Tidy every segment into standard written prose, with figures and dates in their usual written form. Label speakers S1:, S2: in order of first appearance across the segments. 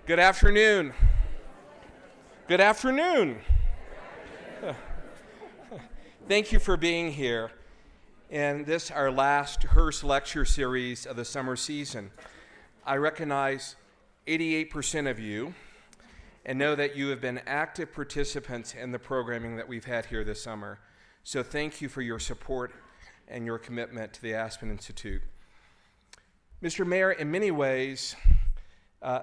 S1: Good afternoon. Good afternoon. Thank you for being here. And this, our last Hurst lecture series of the summer season. I recognize 88% of you and know that you have been active participants in the programming that we've had here this summer. So thank you for your support and your commitment to the Aspen Institute. Mr. Mayor, in many ways,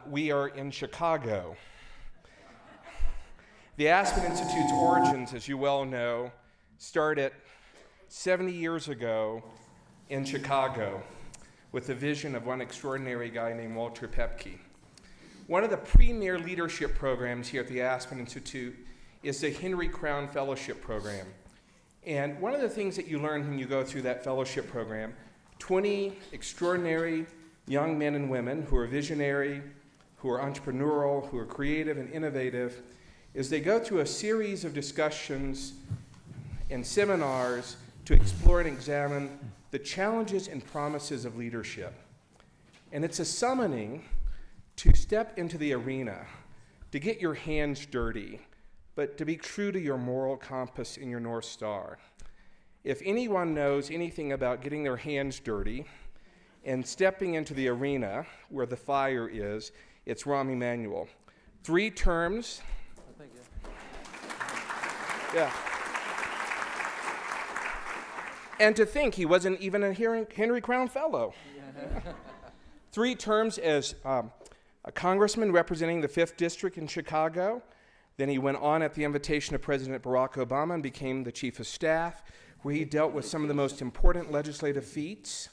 S1: we are in Chicago. The Aspen Institute's origins, as you well know, started 70 years ago in Chicago with the vision of one extraordinary guy named Walter Pepke. One of the premier leadership programs here at the Aspen Institute is the Henry Crown Fellowship Program. And one of the things that you learn when you go through that fellowship program, 20 extraordinary young men and women who are visionary, who are entrepreneurial, who are creative and innovative, is they go through a series of discussions and seminars to explore and examine the challenges and promises of leadership. And it's a summoning to step into the arena, to get your hands dirty, but to be true to your moral compass and your North Star. If anyone knows anything about getting their hands dirty and stepping into the arena where the fire is, it's Rahm Emanuel. 3 terms. Oh, thank you. Yeah. And to think he wasn't even a Henry Crown Fellow. 3 terms as a congressman representing the 5th District in Chicago. Then he went on at the invitation of President Barack Obama and became the chief of staff, where he dealt with some of the most important legislative feats.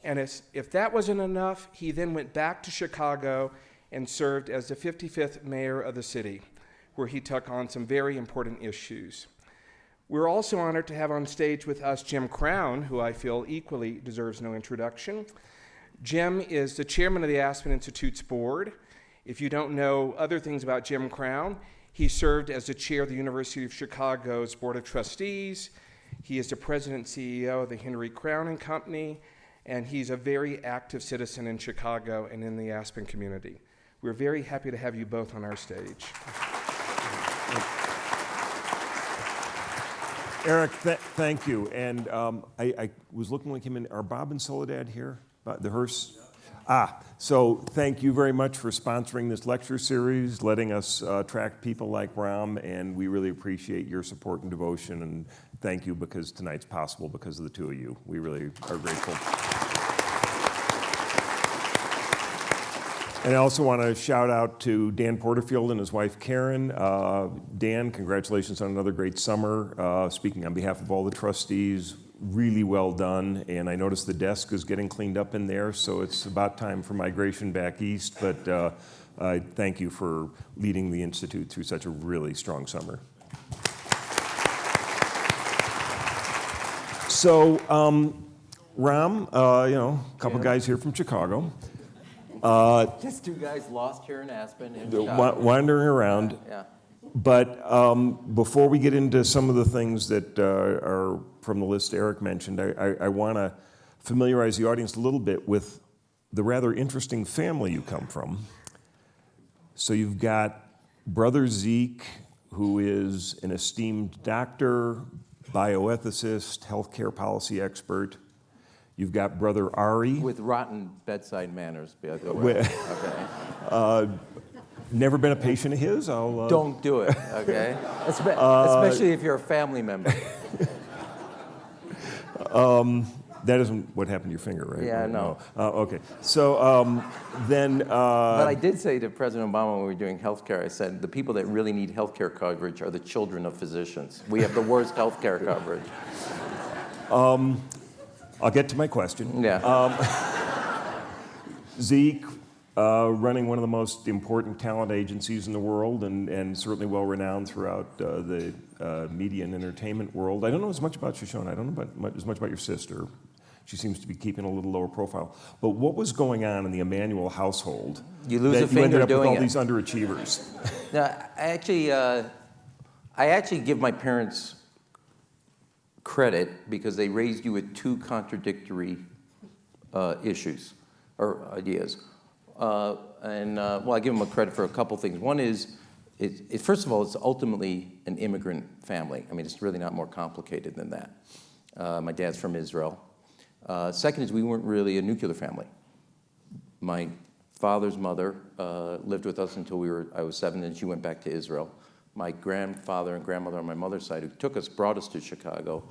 S1: And if that wasn't enough, he then went back to Chicago and served as the 55th mayor of the city, where he took on some very important issues. We're also honored to have on stage with us Jim Crown, who I feel equally deserves no introduction. Jim is the chairman of the Aspen Institute's board. If you don't know other things about Jim Crown, he served as the chair of the University of Chicago's Board of Trustees. He is the president and CEO of the Henry Crown and Company, and he's a very active citizen in Chicago and in the Aspen community. We're very happy to have you both on our stage.
S2: Eric, thank you. And I was looking when I came in. Are Bob and Soledad here? The Hurst? So thank you very much for sponsoring this lecture series, letting us attract people like Rahm, and we really appreciate your support and devotion, and thank you because tonight's possible because of the 2 of you. We really are grateful. And I also want to shout out to Dan Porterfield and his wife Karen. Dan, congratulations on another great summer. Speaking on behalf of all the trustees, really well done. And I noticed the desk is getting cleaned up in there, so it's about time for migration back east. But I thank you for leading the Institute through such a really strong summer. So, Rahm, a couple guys here from Chicago.
S3: Just 2 guys lost here in Aspen.
S2: Wandering around.
S3: Yeah.
S2: But before we get into some of the things that are from the list Eric mentioned, I want to familiarize the audience a little bit with the rather interesting family you come from. So you've got brother Zeke, who is an esteemed doctor, bioethicist, healthcare policy expert. You've got brother Ari.
S3: With rotten bedside manners, by the way. Okay.
S2: Never been a patient of his.
S3: Don't do it, okay? Especially if you're a family member.
S2: That isn't what happened to your finger, right?
S3: Yeah, no.
S2: Okay. So then...
S3: But I did say to President Obama when we were doing healthcare, I said, the people that really need healthcare coverage are the children of physicians. We have the worst healthcare coverage.
S2: I'll get to my question.
S3: Yeah.
S2: Zeke, running one of the most important talent agencies in the world and certainly well-renowned throughout the media and entertainment world. I don't know as much about Shoshone. I don't know as much about your sister. She seems to be keeping a little lower profile. But what was going on in the Emanuel household?
S3: You lose a
S2: that you ended
S3: finger
S2: up with
S3: doing
S2: all
S3: it.
S2: these underachievers?
S3: Now, I actually give my parents credit because they raised you with 2 contradictory issues or ideas. Well, I give him a credit for a couple things. One is, first of all, it's ultimately an immigrant family. I mean, it's really not more complicated than that. My dad's from Israel. Second is we weren't really a nuclear family. My father's mother lived with us until I was 7, and she went back to Israel. My grandfather and grandmother on my mother's side, who brought us to Chicago,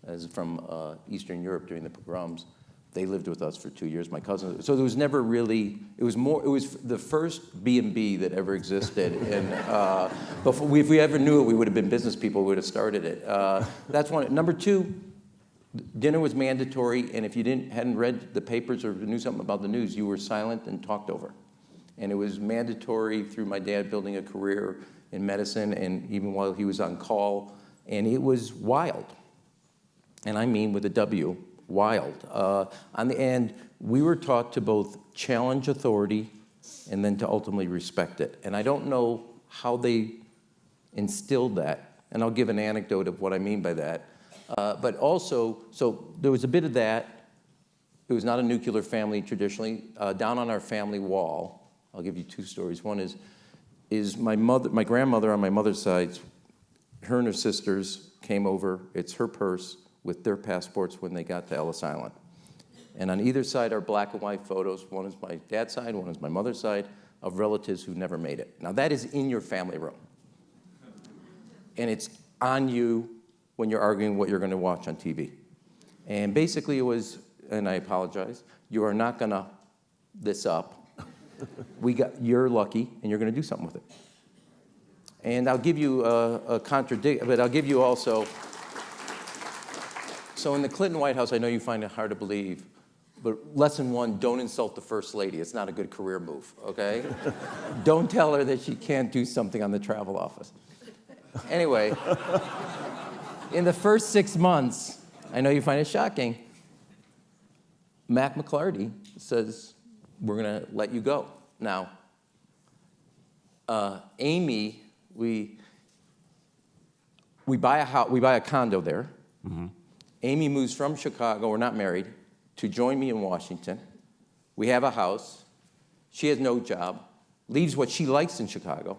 S3: as from Eastern Europe during the pogroms, they lived with us for 2 years. My cousin, so there was never really. It was the first B&B that ever existed, and before if we ever knew it, we would have been business people. We would have started it. That's one. Number two, dinner was mandatory, and if you hadn't read the papers or knew something about the news, you were silent and talked over. And it was mandatory through my dad building a career in medicine, and even while he was on call, and it was wild. And I mean with a W. Wild. On the end, we were taught to both challenge authority and then to ultimately respect it. And I don't know how they instilled that. And I'll give an anecdote of what I mean by that. But also, so there was a bit of that. It was not a nuclear family traditionally. Down on our family wall, I'll give you 2 stories. One is my grandmother on my mother's side, her and her sisters came over. It's her purse with their passports when they got to Ellis Island. And on either side are black and white photos. One is my dad's side, one is my mother's side, of relatives who never made it. Now that is in your family room. And it's on you when you're arguing what you're gonna watch on TV. And basically it was, and I apologize, you are not gonna this up. You're lucky and you're gonna do something with it. And I'll give you a contradiction, but I'll give you also, so in the Clinton White House, I know you find it hard to believe, but lesson 1, don't insult the First Lady. It's not a good career move, okay? Don't tell her that she can't do something on the travel office. Anyway, in the first 6 months, I know you find it shocking, Mac McClarty says, we're gonna let you go. Now, Amy, we buy a condo there. Mm-hmm. Amy moves from Chicago, we're not married, to join me in Washington. We have a house. She has no job, leaves what she likes in Chicago,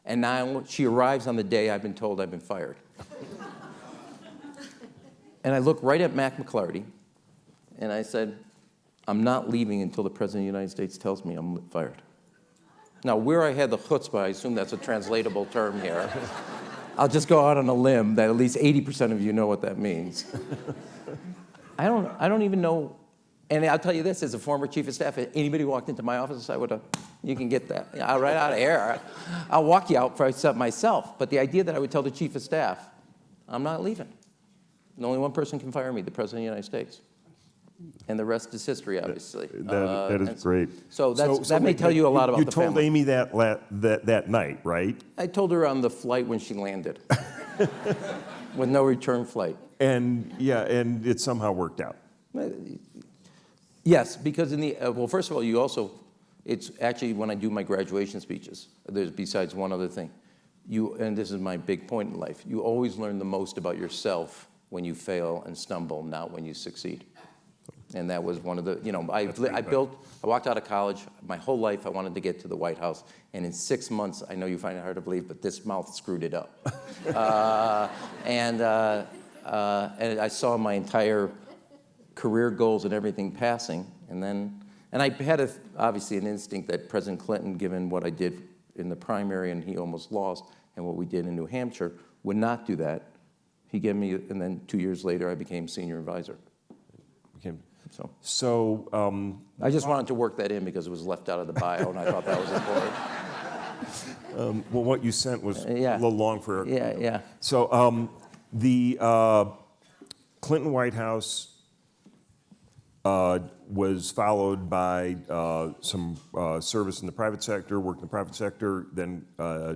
S3: and now she arrives on the day I've been told I've been fired. And I look right at Mac McClarty, and I said, I'm not leaving until the President of the United States tells me I'm fired. Now, where I had the chutzpah, I assume that's a translatable term here. I'll just go out on a limb that at least 80% of you know what that means. I don't even know, and I'll tell you this, as a former chief of staff, if anybody walked into my office, I would have, you can get that right out of here. I'll walk you out for myself. But the idea that I would tell the chief of staff, I'm not leaving. And only one person can fire me, the President of the United States. And the rest is history, obviously.
S2: That is great.
S3: So that may tell you a lot about the family.
S2: You told Amy that night, right?
S3: I told her on the flight when she landed, with no return flight.
S2: And yeah, and it somehow worked out.
S3: Yes, because well, first of all, it's actually when I do my graduation speeches, there's besides one other thing. And this is my big point in life, you always learn the most about yourself when you fail and stumble, not when you succeed. And that was one of the, I walked out of college, my whole life I wanted to get to the White House, and in 6 months, I know you find it hard to believe, but this mouth screwed it up. And I saw my entire career goals and everything passing, and I had obviously an instinct that President Clinton, given what I did in the primary and he almost lost, and what we did in New Hampshire, would not do that. He gave me, and then 2 years later, I became senior advisor. So I just wanted to work that in because it was left out of the bio, and I thought that was important.
S2: Well, what you sent was a little long for.
S3: Yeah.
S2: So the Clinton White House was followed by some service in the private sector, work in the private sector, then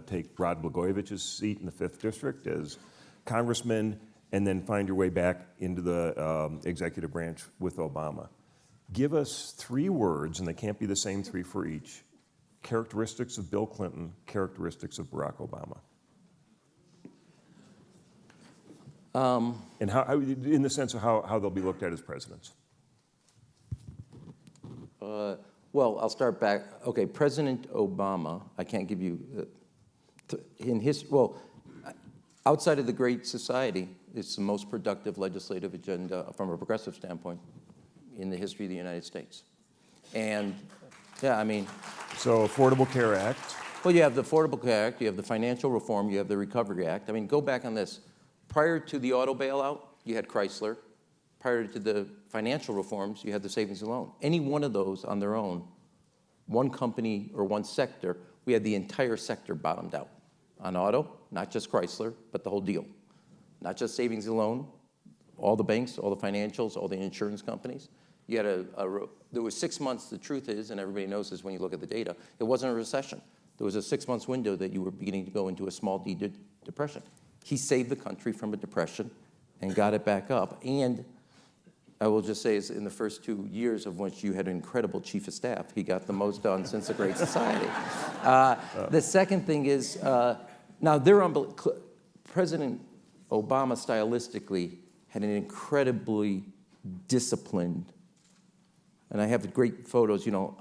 S2: take Rod Blagojevich's seat in the 5th District as congressman, and then find your way back into the executive branch with Obama. Give us 3 words, and they can't be the same 3 for each, characteristics of Bill Clinton, characteristics of Barack Obama. And how, in the sense of how they'll be looked at as presidents.
S3: Well, I'll start back. Okay, President Obama, I can't give you, outside of the Great Society, it's the most productive legislative agenda from a progressive standpoint in the history of the United States. And, yeah, I mean.
S2: So Affordable Care Act.
S3: Well, you have the Affordable Care Act, you have the Financial Reform, you have the Recovery Act. I mean, go back on this. Prior to the auto bailout, you had Chrysler. Prior to the financial reforms, you had the savings and loan. Any one of those on their own, one company or one sector, we had the entire sector bottomed out. On auto, not just Chrysler, but the whole deal. Not just savings and loan, all the banks, all the financials, all the insurance companies. You had there was 6 months, the truth is, and everybody knows this when you look at the data, it wasn't a recession. There was a 6 months window that you were beginning to go into a small D depression. He saved the country from a depression and got it back up. And I will just say, is in the first 2 years of which you had an incredible chief of staff, he got the most done since the Great Society. The second thing is, now President Obama stylistically had an incredibly disciplined, and I have great photos, you know,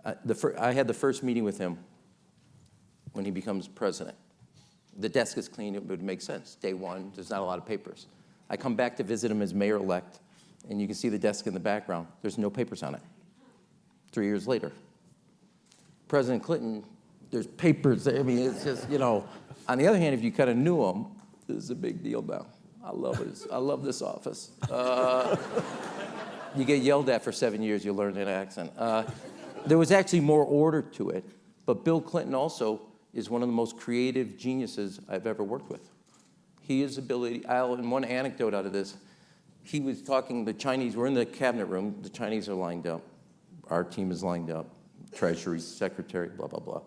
S3: I had the first meeting with him when he becomes president. The desk is clean, it would make sense. Day one, there's not a lot of papers. I come back to visit him as mayor-elect, and you can see the desk in the background. There's no papers on it. 3 years later. President Clinton, there's papers. I mean, it's just, you know. On the other hand, if you kind of knew him, this is a big deal now. I love this office. You get yelled at for 7 years, you learn an accent. There was actually more order to it, but Bill Clinton also is one of the most creative geniuses I've ever worked with. His ability, and one anecdote out of this, he was talking, the Chinese, we're in the cabinet room, the Chinese are lined up, our team is lined up, Treasury, Secretary, blah, blah, blah.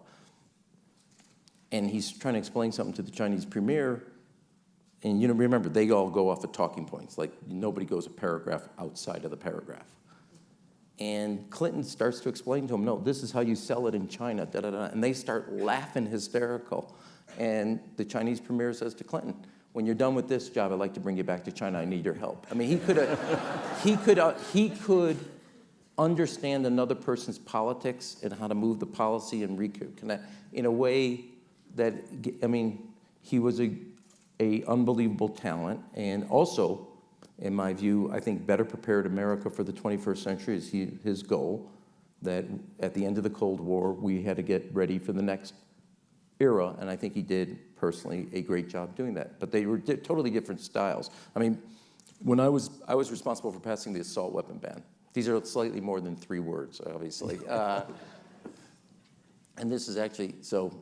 S3: And he's trying to explain something to the Chinese premier, and you know, remember, they all go off of talking points, like nobody goes a paragraph outside of the paragraph. And Clinton starts to explain to him, no, this is how you sell it in China, da, da, da, and they start laughing hysterical. And the Chinese premier says to Clinton, when you're done with this job, I'd like to bring you back to China. I need your help. I mean, he could understand another person's politics and how to move the policy and reconnect in a way that, I mean, he was a unbelievable talent, and also, in my view, I think better prepared America for the 21st century is his goal, that at the end of the Cold War, we had to get ready for the next era, and I think he did, personally, a great job doing that. But they were totally different styles. I mean, when I was responsible for passing the assault weapon ban. These are slightly more than 3 words, obviously. And this is actually, so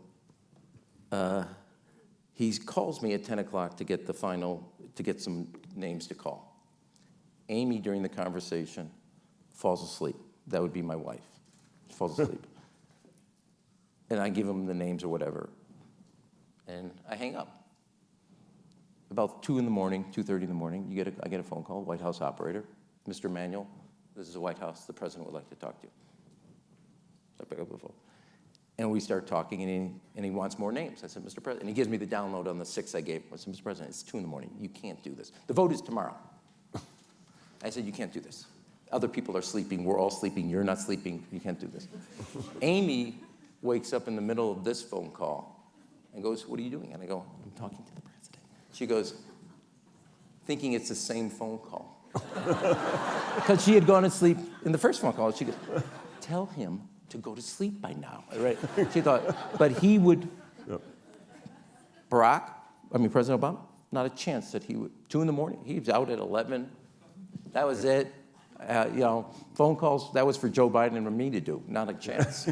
S3: he calls me at 10 o'clock to get to get some names to call. Amy, during the conversation, falls asleep. That would be my wife. She falls asleep. And I give him the names or whatever. And I hang up. About 2 in the morning, 2:30 in the morning, I get a phone call, White House operator. Mr. Emanuel, this is the White House. The president would like to talk to you. So I pick up the phone. And we start talking, and he wants more names. I said, Mr. President, and he gives me the download on the 6 I gave him. I said, Mr. President, it's 2 in the morning. You can't do this. The vote is tomorrow. I said, you can't do this. Other people are sleeping. We're all sleeping. You're not sleeping. You can't do this. Amy wakes up in the middle of this phone call and goes, what are you doing? And I go, I'm talking to the president. She goes, thinking it's the same phone call. Because she had gone to sleep in the first phone call. She goes, tell him to go to sleep by now, right? She thought, but he would, President Obama, not a chance that he would, 2 in the morning, he was out at 11, that was it. Phone calls, that was for Joe Biden and me to do, not a chance.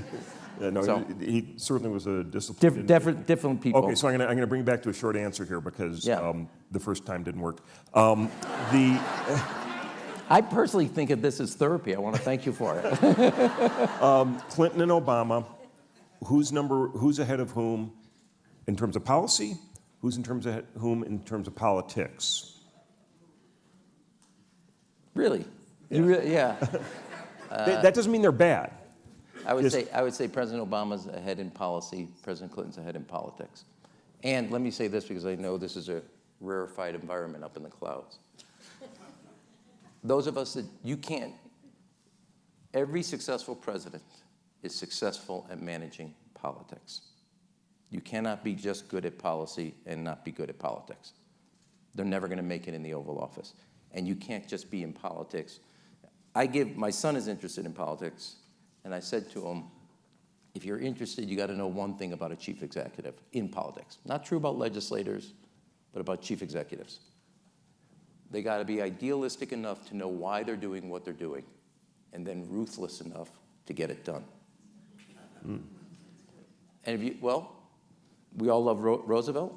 S2: Yeah, no,
S3: So,
S2: he certainly was a disciplined
S3: different people.
S2: Okay, so I'm going to bring you back to a short answer here because the first time didn't work.
S3: I personally think of this as therapy. I want to thank you for it.
S2: Clinton and Obama, who's ahead of whom in terms of policy? Who's in terms of whom in terms of politics?
S3: Really?
S2: Yeah. That doesn't mean they're bad.
S3: I would say President Obama's ahead in policy, President Clinton's ahead in politics. And let me say this because I know this is a rarefied environment up in the clouds. Those of us that you can't, Every successful president is successful at managing politics. You cannot be just good at policy and not be good at politics. They're never going to make it in the Oval Office. And you can't just be in politics. My son is interested in politics, and I said to him, if you're interested, you got to know one thing about a chief executive in politics. Not true about legislators, but about chief executives. They got to be idealistic enough to know why they're doing what they're doing, and then ruthless enough to get it done. And we all love Roosevelt,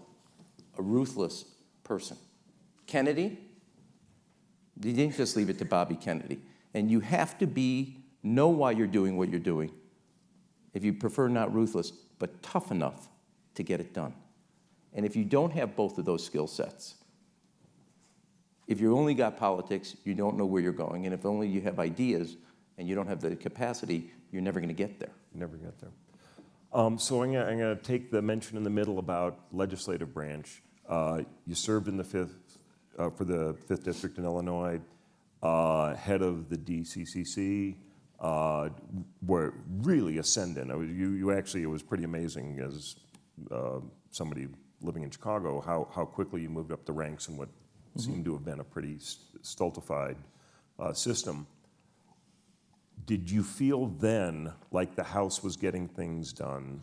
S3: a ruthless person. Kennedy, they didn't just leave it to Bobby Kennedy. And you have to know why you're doing what you're doing. If you prefer not ruthless, but tough enough to get it done. And if you don't have both of those skill sets, if you only got politics, you don't know where you're going. And if only you have ideas and you don't have the capacity, you're never going to get there.
S2: Never get there. So I'm going to take the mention in the middle about legislative branch. You served in the for the 5th District in Illinois, head of the DCCC, were really ascendant. You actually, it was pretty amazing as somebody living in Chicago, how quickly you moved up the ranks in what seemed to have been a pretty stultified system. Did you feel then like the House was getting things done?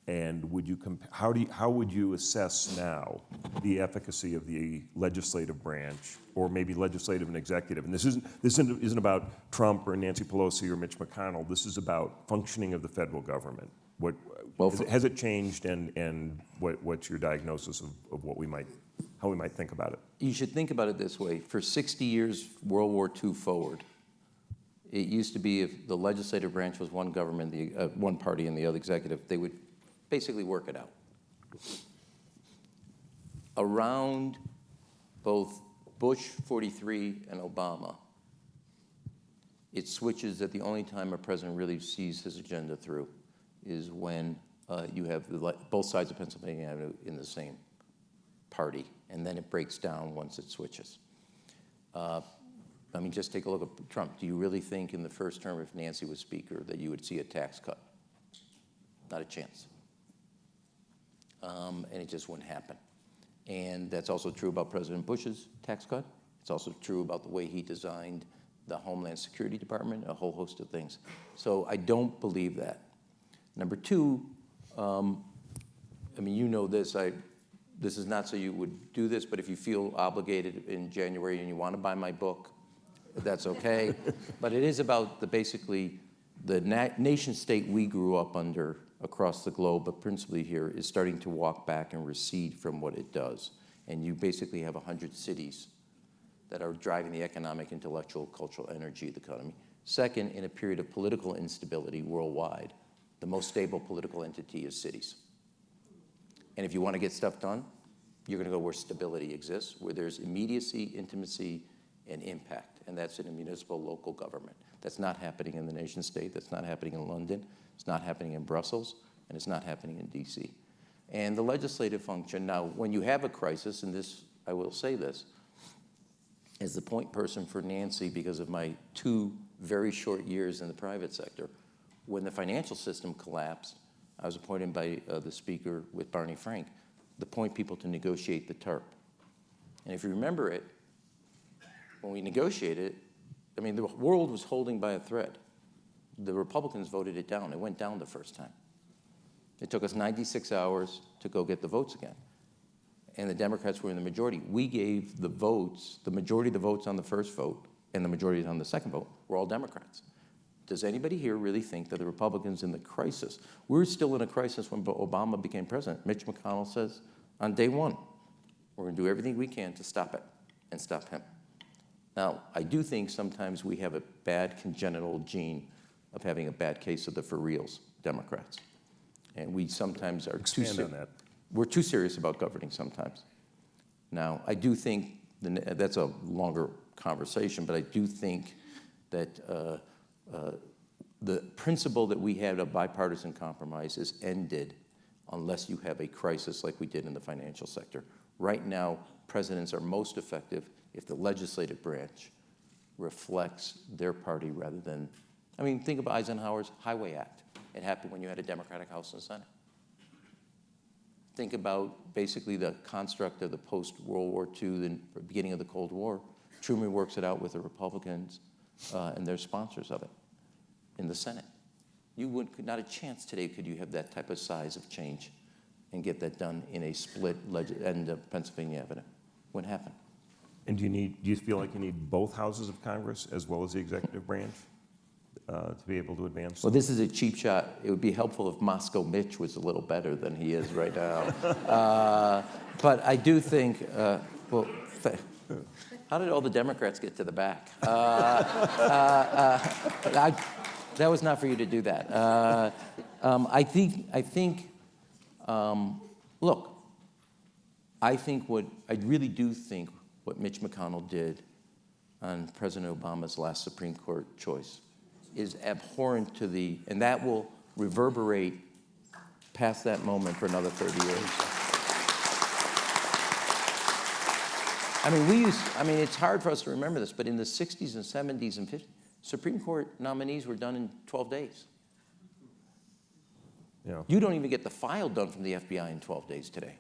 S2: And would you how would you assess now the efficacy of the legislative branch, or maybe legislative and executive? And this isn't about Trump or Nancy Pelosi or Mitch McConnell. This is about functioning of the federal government. Has it changed, and what's your diagnosis of how we might think about it?
S3: You should think about it this way. For 60 years, World War II forward, it used to be if the legislative branch was one government, one party, and the other executive, they would basically work it out. Around both Bush 43 and Obama, it switches that the only time a president really sees his agenda through is when you have both sides of Pennsylvania Avenue in the same party, and then it breaks down once it switches. Just take a look at Trump. Do you really think in the first term, if Nancy was Speaker, that you would see a tax cut? Not a chance. And it just wouldn't happen. And that's also true about President Bush's tax cut. It's also true about the way he designed the Homeland Security Department, a whole host of things. So I don't believe that. Number two, you know this, this is not so you would do this, but if you feel obligated in January and you want to buy my book, that's okay. But it is about basically the nation state we grew up under across the globe, but principally here, is starting to walk back and recede from what it does. And you basically have 100 cities that are driving the economic, intellectual, cultural energy of the economy. Second, in a period of political instability worldwide, the most stable political entity is cities. And if you want to get stuff done, you're going to go where stability exists, where there's immediacy, intimacy, and impact. And that's in a municipal local government. That's not happening in the nation state. That's not happening in London. It's not happening in Brussels. And it's not happening in D.C. And the legislative function, now, when you have a crisis, and this, I will say this, as the point person for Nancy, because of my 2 very short years in the private sector, when the financial system collapsed, I was appointed by the Speaker with Barney Frank to point people to negotiate the TARP. And if you remember it, when we negotiated, the world was holding by a thread. The Republicans voted it down. It went down the first time. It took us 96 hours to go get the votes again. And the Democrats were in the majority. We gave the votes, the majority of the votes on the first vote and the majority on the second vote were all Democrats. Does anybody here really think that the Republicans in the crisis, we're still in a crisis when Obama became president. Mitch McConnell says on day 1, we're going to do everything we can to stop it and stop him. Now, I do think sometimes we have a bad congenital gene of having a bad case of the for reals Democrats. And we sometimes are we're too serious about governing sometimes. Now, I do think, that's a longer conversation, but I do think that the principle that we had of bipartisan compromise is ended unless you have a crisis like we did in the financial sector. Right now, presidents are most effective if the legislative branch reflects their party rather than I mean, think of Eisenhower's Highway Act. It happened when you had a Democratic House and Senate. Think about basically the construct of the post-World War II, the beginning of the Cold War. Truman works it out with the Republicans and their sponsors of it in the Senate. Not a chance today could you have that type of size of change and get that done in a split end of Pennsylvania Avenue. Wouldn't happen.
S2: And do you feel like you need both houses of Congress as well as the executive branch to be able to advance?
S3: Well, this is a cheap shot. It would be helpful if Moscow Mitch was a little better than he is right now. But I do think, how did all the Democrats get to the back? That was not for you to do that. I really do think what Mitch McConnell did on President Obama's last Supreme Court choice is abhorrent and that will reverberate past that moment for another 30 years. It's hard for us to remember this, but in the 60s and 70s and 50s, Supreme Court nominees were done in 12 days.
S2: Yeah.
S3: You don't even get the file done from the FBI in 12 days today.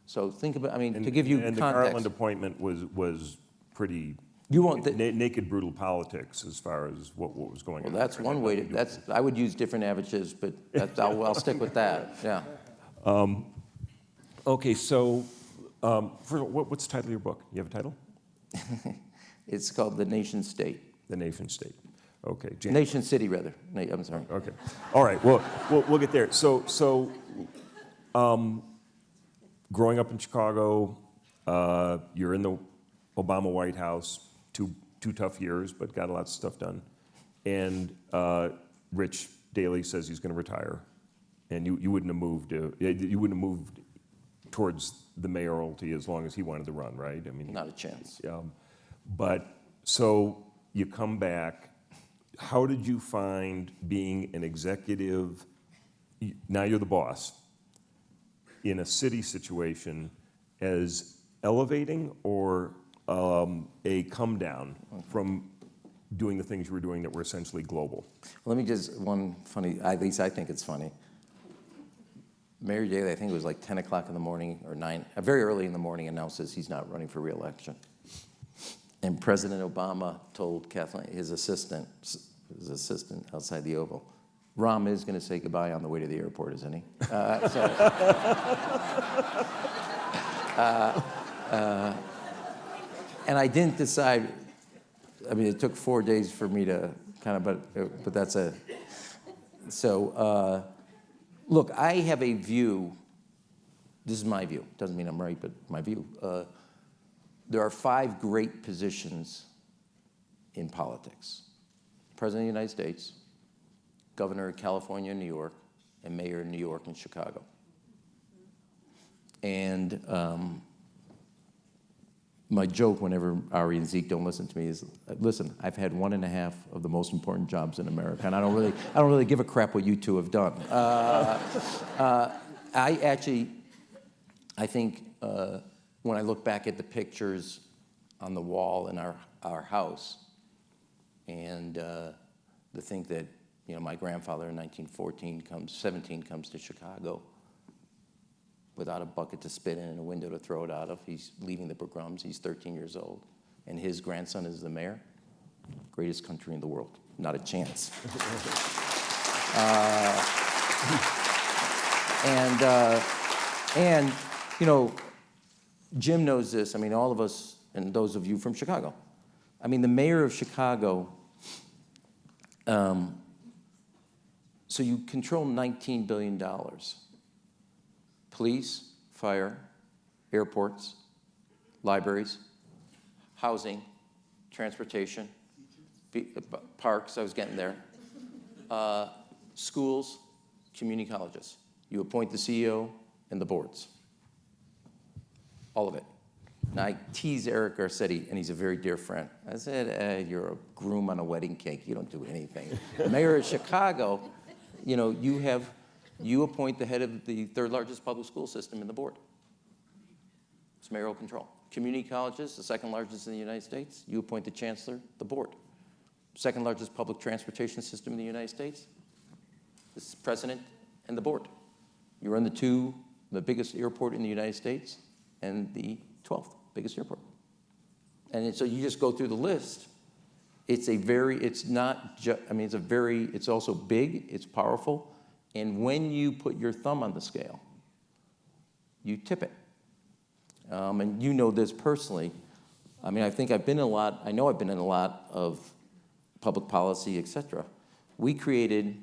S3: So think about, to give you
S2: and
S3: context.
S2: And the Garland appointment was pretty naked, brutal politics as far as what was going on.
S3: Well, that's one way I would use different averages, but I'll stick with that, yeah.
S2: Okay, so first of all, what's the title of your book? You have a title?
S3: It's called The Nation State.
S2: The Nation State. Okay.
S3: Nation City, rather. I'm sorry.
S2: Okay. All right. Well, we'll get there. So, growing up in Chicago, you're in the Obama White House. Two tough years, but got a lot of stuff done. And Rich Daley says he's going to retire, and you wouldn't have moved towards the mayoralty as long as he wanted to run, right?
S3: Not a chance.
S2: But so you come back. How did you find being an executive? Now you're the boss in a city situation as elevating or a come down from doing the things you were doing that were essentially global?
S3: Let me just, at least I think it's funny. Mayor Daley, I think it was like 10 o'clock in the morning or 9, very early in the morning, announces he's not running for re-election. And President Obama told Kathleen, his assistant outside the Oval, Rahm is going to say goodbye on the way to the airport, isn't he? And I didn't decide. It took 4 days for me to but that's a. So, look, I have a view. This is my view. Doesn't mean I'm right, but my view. There are 5 great positions in politics: President of the United States, Governor of California and New York, and Mayor of New York and Chicago. And my joke whenever Ari and Zeke don't listen to me is, listen, I've had 1.5 of the most important jobs in America, and I don't really give a crap what you two have done. I think when I look back at the pictures on the wall in our house, and to think that my grandfather in 1917 comes to Chicago without a bucket to spit in and a window to throw it out of. He's leaving the pogroms. He's 13 years old. And his grandson is the mayor. Greatest country in the world. Not a chance. Jim knows this. All of us, and those of you from Chicago. The mayor of Chicago, so you control $19 billion. Police, fire, airports, libraries, housing, transportation, parks, I was getting there, schools, community colleges. You appoint the CEO and the boards. All of it. Now, I tease Eric Garcetti, and he's a very dear friend. I said, you're a groom on a wedding cake. You don't do anything. Mayor of Chicago, you appoint the head of the 3rd largest public school system in the board. It's mayoral control. Community colleges, the 2nd largest in the United States, you appoint the chancellor, the board. second largest public transportation system in the United States? The president and the board. You run the biggest airport in the United States and the 12th biggest airport. And so you just go through the list. It's also big, it's powerful, and when you put your thumb on the scale, you tip it. And you know this personally. I mean, I know I've been in a lot of public policy, et cetera. We created,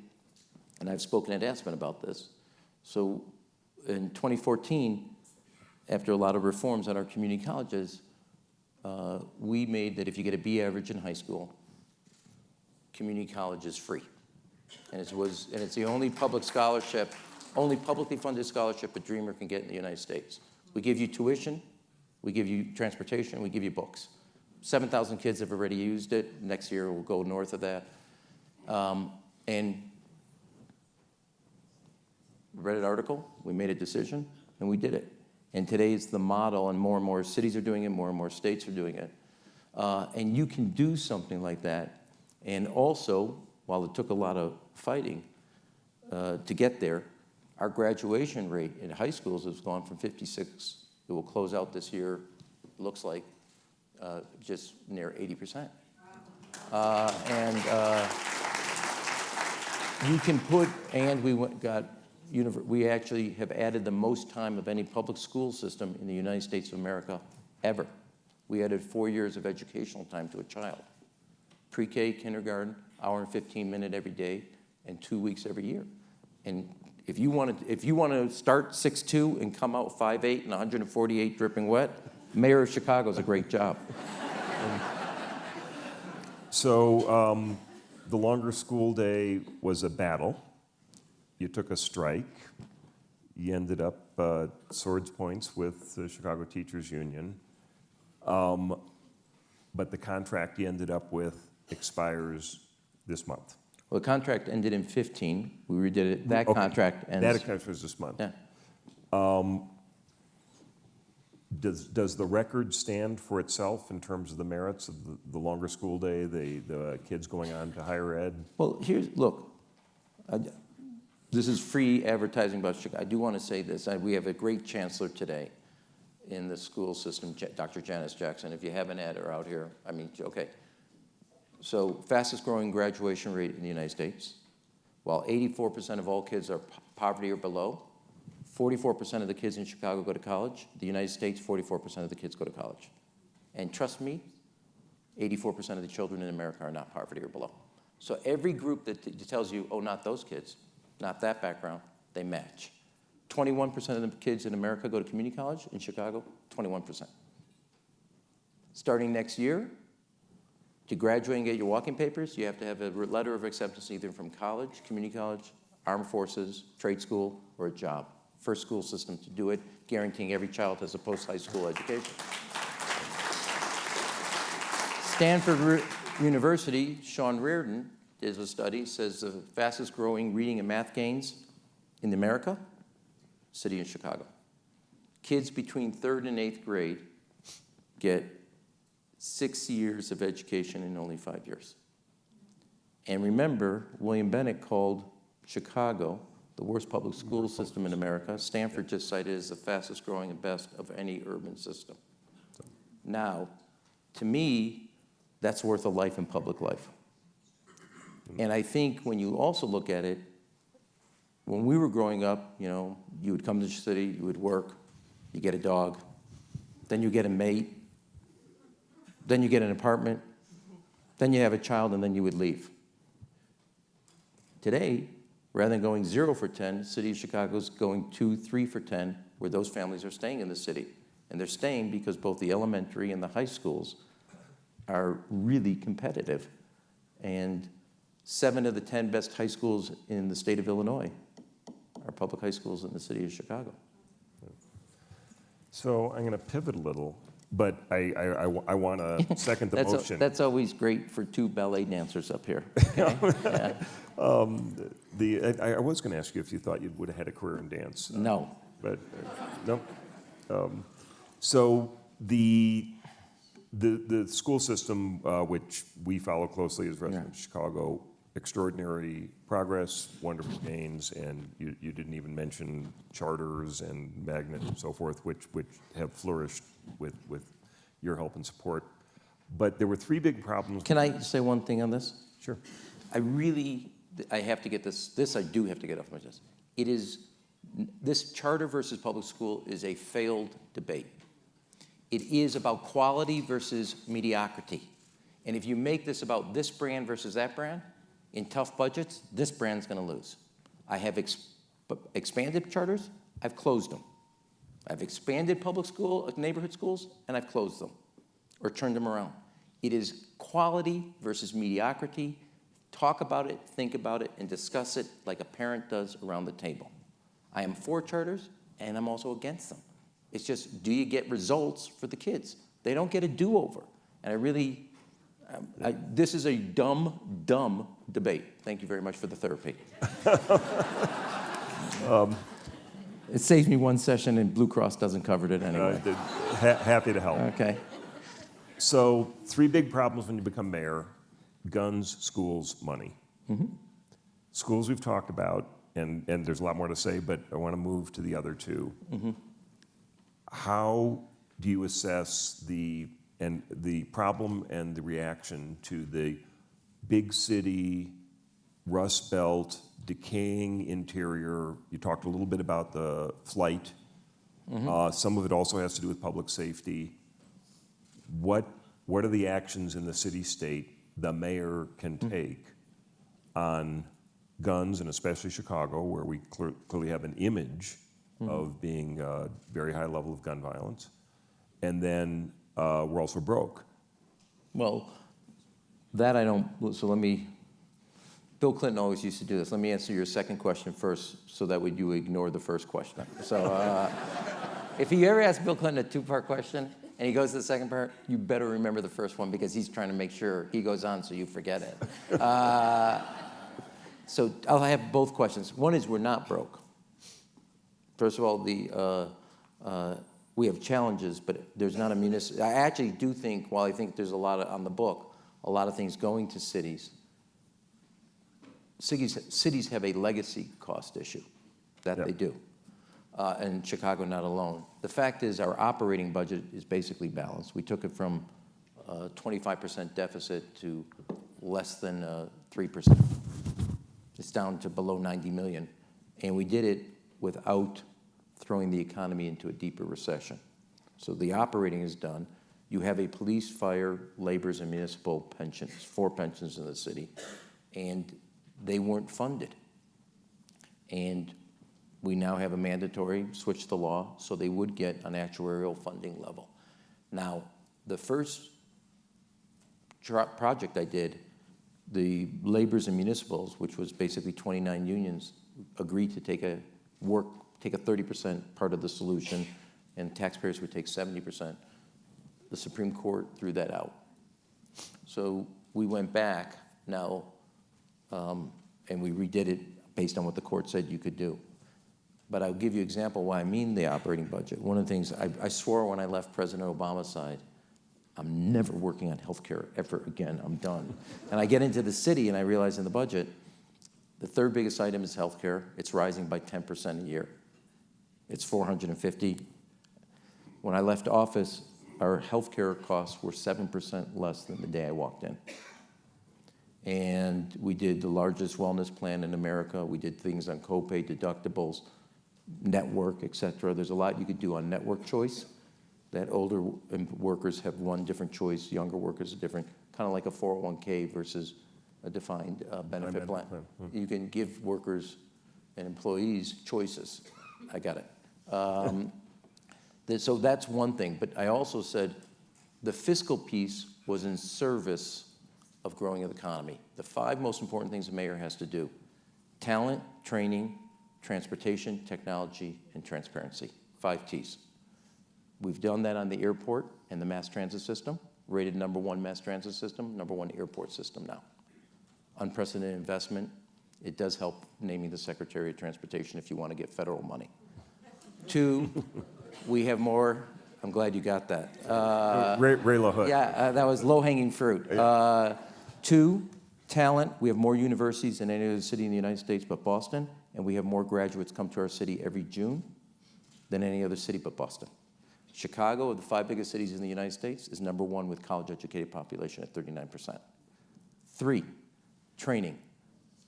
S3: and I've spoken at Aspen about this, so in 2014, after a lot of reforms at our community colleges, we made that if you get a B average in high school, community college is free. And it's the only publicly funded scholarship a dreamer can get in the United States. We give you tuition, we give you transportation, we give you books. 7,000 kids have already used it. Next year we'll go north of that. And read an article, we made a decision, and we did it. And today it's the model, and more cities are doing it, more and more states are doing it. And you can do something like that. And also, while it took a lot of fighting to get there, our graduation rate in high schools has gone from 56, it will close out this year, looks like, just near 80%. You can put, and we actually have added the most time of any public school system in the United States of America ever. We added 4 years of educational time to a child. Pre-K, kindergarten, hour and 15-minute every day, and 2 weeks every year. And if you want to start 6'2" and come out 5'8" and 148 dripping wet, Mayor of Chicago is a great job.
S2: So the longer school day was a battle. You took a strike. You ended up swords points with the Chicago Teachers Union. But the contract you ended up with expires this month.
S3: Well, the contract ended in 15. We redid it. That contract ends.
S2: That contract was this month.
S3: Yeah.
S2: Does the record stand for itself in terms of the merits of the longer school day, the kids going on to higher ed?
S3: Well, look, this is free advertising about Chicago. I do want to say this. We have a great chancellor today in the school system, Dr. Janice Jackson. If you haven't had her out here, okay. So fastest growing graduation rate in the United States. While 84% of all kids are poverty or below, 44% of the kids in Chicago go to college. The United States, 44% of the kids go to college. And trust me, 84% of the children in America are not poverty or below. So every group that tells you, oh, not those kids, not that background, they match. 21% of the kids in America go to community college. In Chicago, 21%. Starting next year, to graduate and get your walking papers, you have to have a letter of acceptance either from college, community college, armed forces, trade school, or a job. First school system to do it, guaranteeing every child has a post-high school education. Stanford University, Sean Reardon, did a study, says the fastest growing reading and math gains in America, city of Chicago. Kids between 3rd and 8th grade get 6 years of education in only 5 years. And remember, William Bennett called Chicago the worst public school system in America. Stanford just cited it as the fastest growing and best of any urban system. Now, to me, that's worth a life in public life. And I think when you also look at it, when we were growing up, you would come to the city, you would work, you get a dog, then you get a mate, then you get an apartment, then you have a child, and then you would leave. Today, rather than going 0 for 10, the city of Chicago is going 2, 3 for 10, where those families are staying in the city. And they're staying because both the elementary and the high schools are really competitive. And 7 of the 10 best high schools in the state of Illinois are public high schools in the city of Chicago.
S2: So I'm going to pivot a little, but I want to second the motion.
S3: That's always great for 2 ballet dancers up here. Okay? Yeah.
S2: I was going to ask you if you thought you would have had a career in dance.
S3: No.
S2: But no. So the The school system, which we follow closely as residents of Chicago, extraordinary progress, wonderful gains, and you didn't even mention charters and magnet and so forth, which have flourished with your help and support. But there were three big problems.
S3: Can I say one thing on this?
S2: Sure.
S3: I have to get this I do have to get off my chest. This charter versus public school is a failed debate. It is about quality versus mediocrity. And if you make this about this brand versus that brand, in tough budgets, this brand's gonna lose. I have expanded charters, I've closed them. I've expanded public school, neighborhood schools, and I've closed them or turned them around. It is quality versus mediocrity. Talk about it, think about it, and discuss it like a parent does around the table. I am for charters, and I'm also against them. It's just, do you get results for the kids? They don't get a do-over. And this is a dumb debate. Thank you very much for the therapy. It saves me one session, and Blue Cross doesn't cover it anyway.
S2: Happy to help.
S3: Okay.
S2: So, three big problems when you become mayor: guns, schools, money.
S3: Mm-hmm.
S2: Schools we've talked about, and there's a lot more to say, but I want to move to the other two.
S3: Mm-hmm.
S2: How do you assess the problem and the reaction to the big city, Rust Belt, decaying interior? You talked a little bit about the flight. Mm-hmm. Some of it also has to do with public safety. What are the actions in the city-state the mayor can take on guns, and especially Chicago, where we clearly have an image of being a very high level of gun violence, and then we're also broke?
S3: Well, that I don't, so let me, Bill Clinton always used to do this. Let me answer your second question first, so that way you ignore the first question. So if you ever ask Bill Clinton a two-part question, and he goes to the second part, you better remember the first one, because he's trying to make sure he goes on so you forget it. So I'll have both questions. One is, we're not broke. First of all, we have challenges, but there's not a municipal. I actually do think, while I think there's a lot on the book, a lot of things going to cities. Cities have a legacy cost issue that they do, and Chicago not alone. The fact is, our operating budget is basically balanced. We took it from 25% deficit to less than 3%. It's down to below 90 million, and we did it without throwing the economy into a deeper recession. So the operating is done. You have a police, fire, laborers, and municipal pensions, 4 pensions in the city, and they weren't funded. And we now have a mandatory, switch the law, so they would get an actuarial funding level. Now, the first project I did, the laborers and municipals, which was basically 29 unions, agreed to take a 30% part of the solution, and taxpayers would take 70%. The Supreme Court threw that out. So we went back now, and we redid it based on what the court said you could do. But I'll give you an example why I mean the operating budget. One of the things, I swore when I left President Obama's side, I'm never working on healthcare ever again, I'm done. And I get into the city and I realize in the budget, the third biggest item is healthcare. It's rising by 10% a year. It's 450. When I left office, our healthcare costs were 7% less than the day I walked in. And we did the largest wellness plan in America. We did things on copay, deductibles, network, et cetera. There's a lot you could do on network choice. That older workers have one different choice, younger workers a different, kind of like a 401k versus a defined benefit plan. You can give workers and employees choices. I got it. So that's one thing. But I also said the fiscal piece was in service of growing the economy. The 5 most important things a mayor has to do: talent, training, transportation, technology, and transparency. 5 T's. We've done that on the airport and the mass transit system, rated #1 mass transit system, #1 airport system now. Unprecedented investment. It does help naming the Secretary of Transportation if you want to get federal money. 2, we have more I'm glad you got that.
S2: Ray LaHood.
S3: Yeah, that was low-hanging fruit. 2, talent. We have more universities than any other city in the United States but Boston, and we have more graduates come to our city every June than any other city but Boston. Chicago, of the 5 biggest cities in the United States, is number 1 with college-educated population at 39%. 3, training.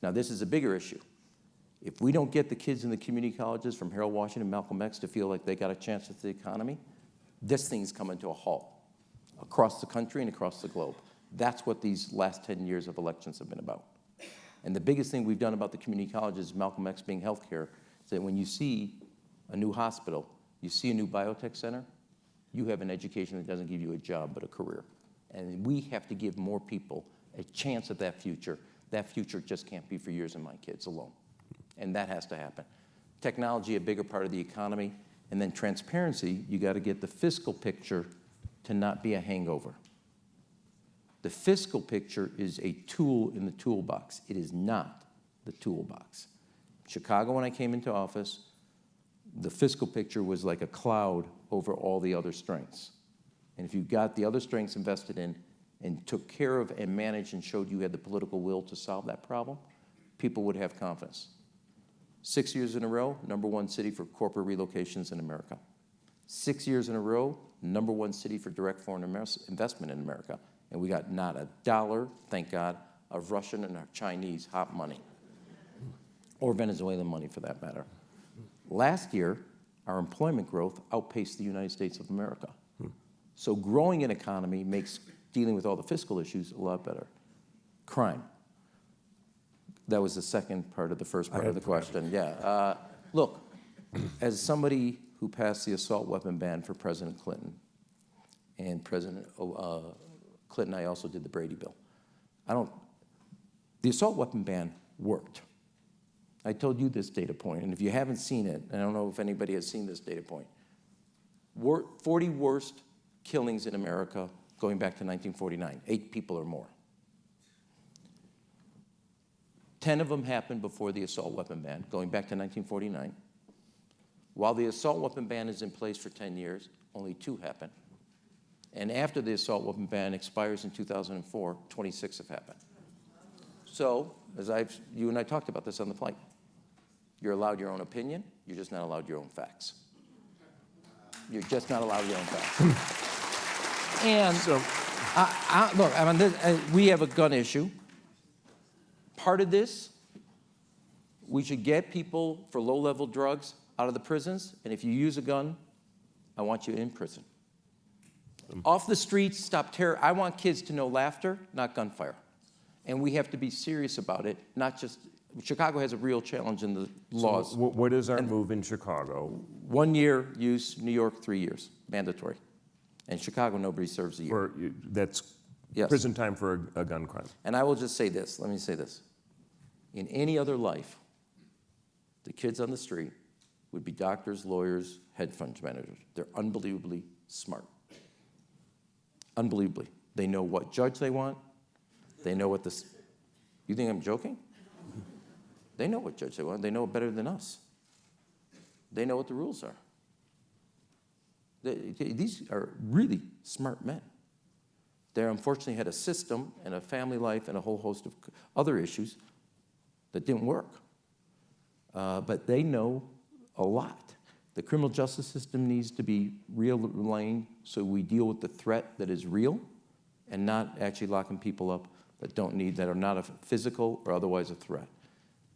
S3: Now, this is a bigger issue. If we don't get the kids in the community colleges from Harold Washington, Malcolm X to feel like they got a chance at the economy, this thing's coming to a halt across the country and across the globe. That's what these last 10 years of elections have been about. And the biggest thing we've done about the community colleges, Malcolm X being healthcare, is that when you see a new hospital, you see a new biotech center, you have an education that doesn't give you a job but a career. And we have to give more people a chance at that future. That future just can't be for yours and my kids alone. And that has to happen. Technology, a bigger part of the economy, and then transparency, you got to get the fiscal picture to not be a hangover. The fiscal picture is a tool in the toolbox. It is not the toolbox. Chicago, when I came into office, the fiscal picture was like a cloud over all the other strengths. And if you got the other strengths invested in and took care of and managed and showed you had the political will to solve that problem, people would have confidence. 6 years in a row, number 1 city for corporate relocations in America. 6 years in a row, number 1 city for direct foreign investment in America. And we got not a dollar, thank God, of Russian and Chinese hot money, or Venezuelan money for that matter. Last year, our employment growth outpaced the United States of America. So growing an economy makes dealing with all the fiscal issues a lot better. Crime. That was the second part of the first part of the question. Yeah. Look, as somebody who passed the assault weapon ban for President Clinton, and President Clinton, I also did the Brady bill. The assault weapon ban worked. I told you this data point, and if you haven't seen it, I don't know if anybody has seen this data point, 40 worst killings in America going back to 1949, 8 people or more. 10 of them happened before the assault weapon ban, going back to 1949. While the assault weapon ban is in place for 10 years, only 2 happened. And after the assault weapon ban expires in 2004, 26 have happened. So, you and I talked about this on the flight. You're allowed your own opinion, you're just not allowed your own facts. You're just not allowed your own facts. And so, look, we have a gun issue. Part of this, we should get people for low-level drugs out of the prisons, and if you use a gun, I want you in prison. Off the streets, stop terror. I want kids to know laughter, not gunfire. And we have to be serious about it, not just, Chicago has a real challenge in the laws.
S2: So what is our move in Chicago?
S3: 1 year use, New York 3 years, mandatory. And Chicago, nobody serves a year.
S2: That's
S3: Yes.
S2: prison time for a gun crime.
S3: And I will just say this, let me say this. In any other life, the kids on the street would be doctors, lawyers, hedge fund managers. They're unbelievably smart. Unbelievably. They know what judge they want. They know what this, you think I'm joking? They know what judge they want. They know it better than us. They know what the rules are. These are really smart men. They unfortunately had a system and a family life and a whole host of other issues that didn't work. But they know a lot. The criminal justice system needs to be realigned so we deal with the threat that is real and not actually locking people up that don't need, that are not a physical or otherwise a threat.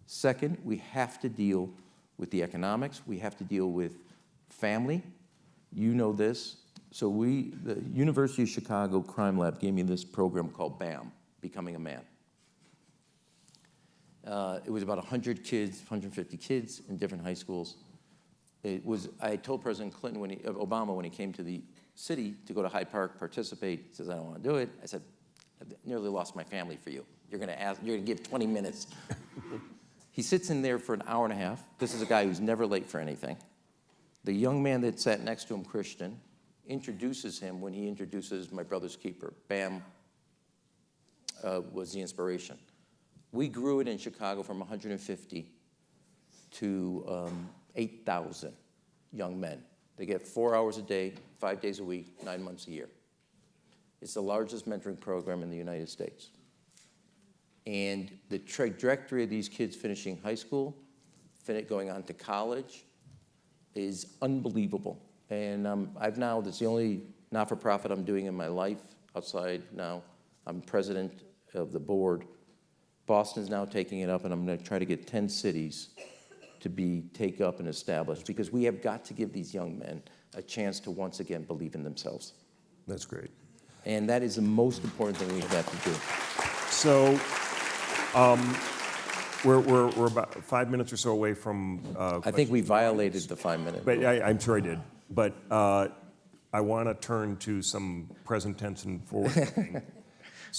S3: Second, we have to deal with the economics. We have to deal with family. You know this. So the University of Chicago Crime Lab gave me this program called BAM, Becoming a Man. It was about 100 kids, 150 kids in different high schools. I told President Clinton, Obama, when he came to the city to go to Hyde Park, participate, he says, I don't want to do it. I said, I've nearly lost my family for you. You're going to give 20 minutes. He sits in there for an hour and a half. This is a guy who's never late for anything. The young man that sat next to him, Christian, introduces him when he introduces My Brother's Keeper. Bam was the inspiration. We grew it in Chicago from 150 to 8,000 young men They get 4 hours a day, 5 days a week, 9 months a year. It's the largest mentoring program in the United States. And the trajectory of these kids finishing high school, going on to college, is unbelievable. And that's the only not-for-profit I'm doing in my life outside now. I'm president of the board. Boston's now taking it up, and I'm going to try to get 10 cities to take up and established, because we have got to give these young men a chance to once again believe in themselves.
S2: That's great.
S3: And that is the most important thing we have to do.
S2: So we're about 5 minutes or so away from
S3: I think we violated the 5 minute
S2: But
S3: rule.
S2: I'm sure I did. But I want to turn to some present tense and forward thinking.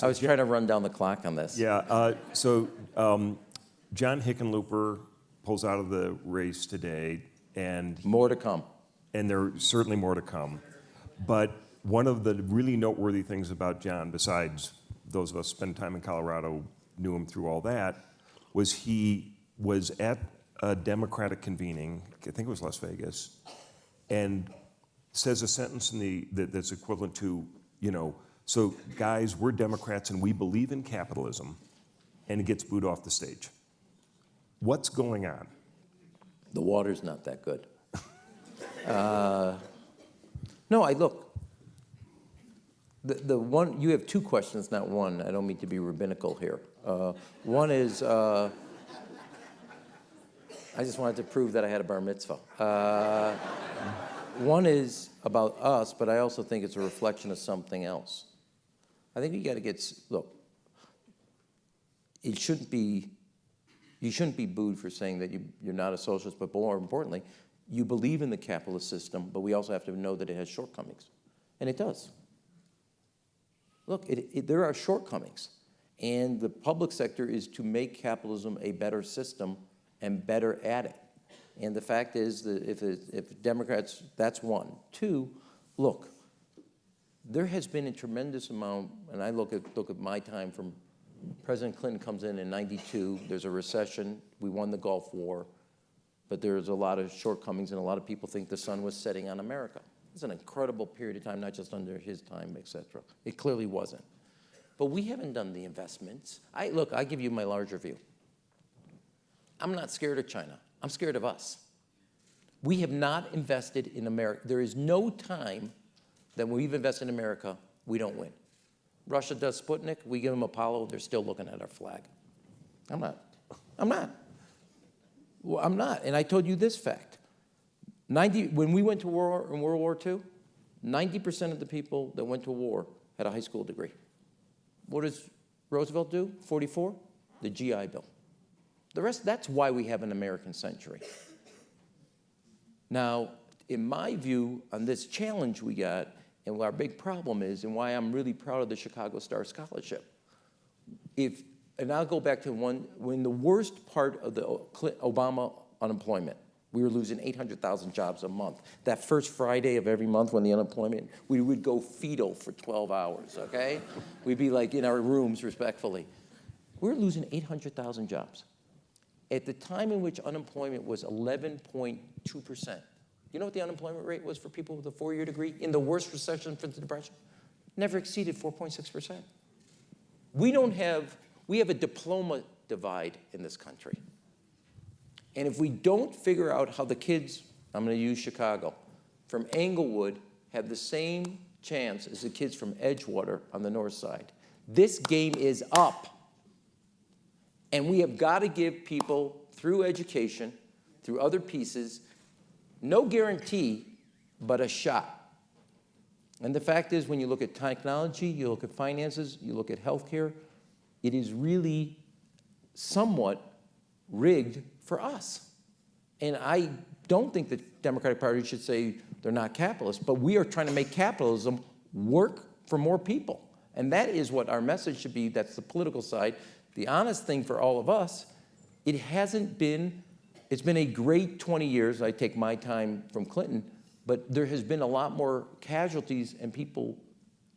S3: I was trying to run down the clock on this.
S2: Yeah, so John Hickenlooper pulls out of the race today, and
S3: More to come.
S2: there's certainly more to come. But one of the really noteworthy things about John, besides those of us who spend time in Colorado knew him through all that, was he was at a Democratic convening, I think it was Las Vegas, and says a sentence that's equivalent to, so guys, we're Democrats and we believe in capitalism, and it gets booed off the stage. What's going on?
S3: The water's not that good. Look. The one, you have two questions, not one. I don't mean to be rabbinical here. One is, I just wanted to prove that I had a bar mitzvah. One is about us, but I also think it's a reflection of something else. I think you got to look, you shouldn't be booed for saying that you're not a socialist, but more importantly, you believe in the capitalist system, but we also have to know that it has shortcomings. And it does. Look, there are shortcomings, and the public sector is to make capitalism a better system and better at it. And the fact is that if Democrats, that's one. Two, look, there has been a tremendous amount, and I look at my time from President Clinton comes in '92, there's a recession, we won the Gulf War, but there's a lot of shortcomings, and a lot of people think the sun was setting on America. It's an incredible period of time, not just under his time, et cetera. It clearly wasn't. But we haven't done the investments. I give you my larger view. I'm not scared of China. I'm scared of us. We have not invested in America. There is no time that when we've invested in America, we don't win. Russia does Sputnik, we give them Apollo, they're still looking at our flag. I'm not. Well, I'm not. And I told you this fact. When we went to war in World War II, 90% of the people that went to war had a high school degree. What does Roosevelt do? 44? The GI Bill. The rest, that's why we have an American century. Now, in my view, on this challenge we got, and what our big problem is, and why I'm really proud of the Chicago Star Scholarship, and I'll go back to when the worst part of the Obama unemployment, we were losing 800,000 jobs a month. That first Friday of every month when the unemployment, we would go fetal for 12 hours, okay? We'd be like in our rooms, respectfully. We were losing 800,000 jobs. At the time in which unemployment was 11.2%. You know what the unemployment rate was for people with a 4-year degree in the worst recession since the Depression? Never exceeded 4.6%. We have a diploma divide in this country. And if we don't figure out how the kids, I'm going to use Chicago, from Englewood have the same chance as the kids from Edgewater on the north side, this game is up. And we have got to give people, through education, through other pieces, no guarantee, but a shot. And the fact is, when you look at technology, you look at finances, you look at healthcare, it is really somewhat rigged for us. And I don't think the Democratic Party should say they're not capitalists, but we are trying to make capitalism work for more people. And that is what our message should be. That's the political side. The honest thing for all of us, it's been a great 20 years. I take my time from Clinton, but there has been a lot more casualties and people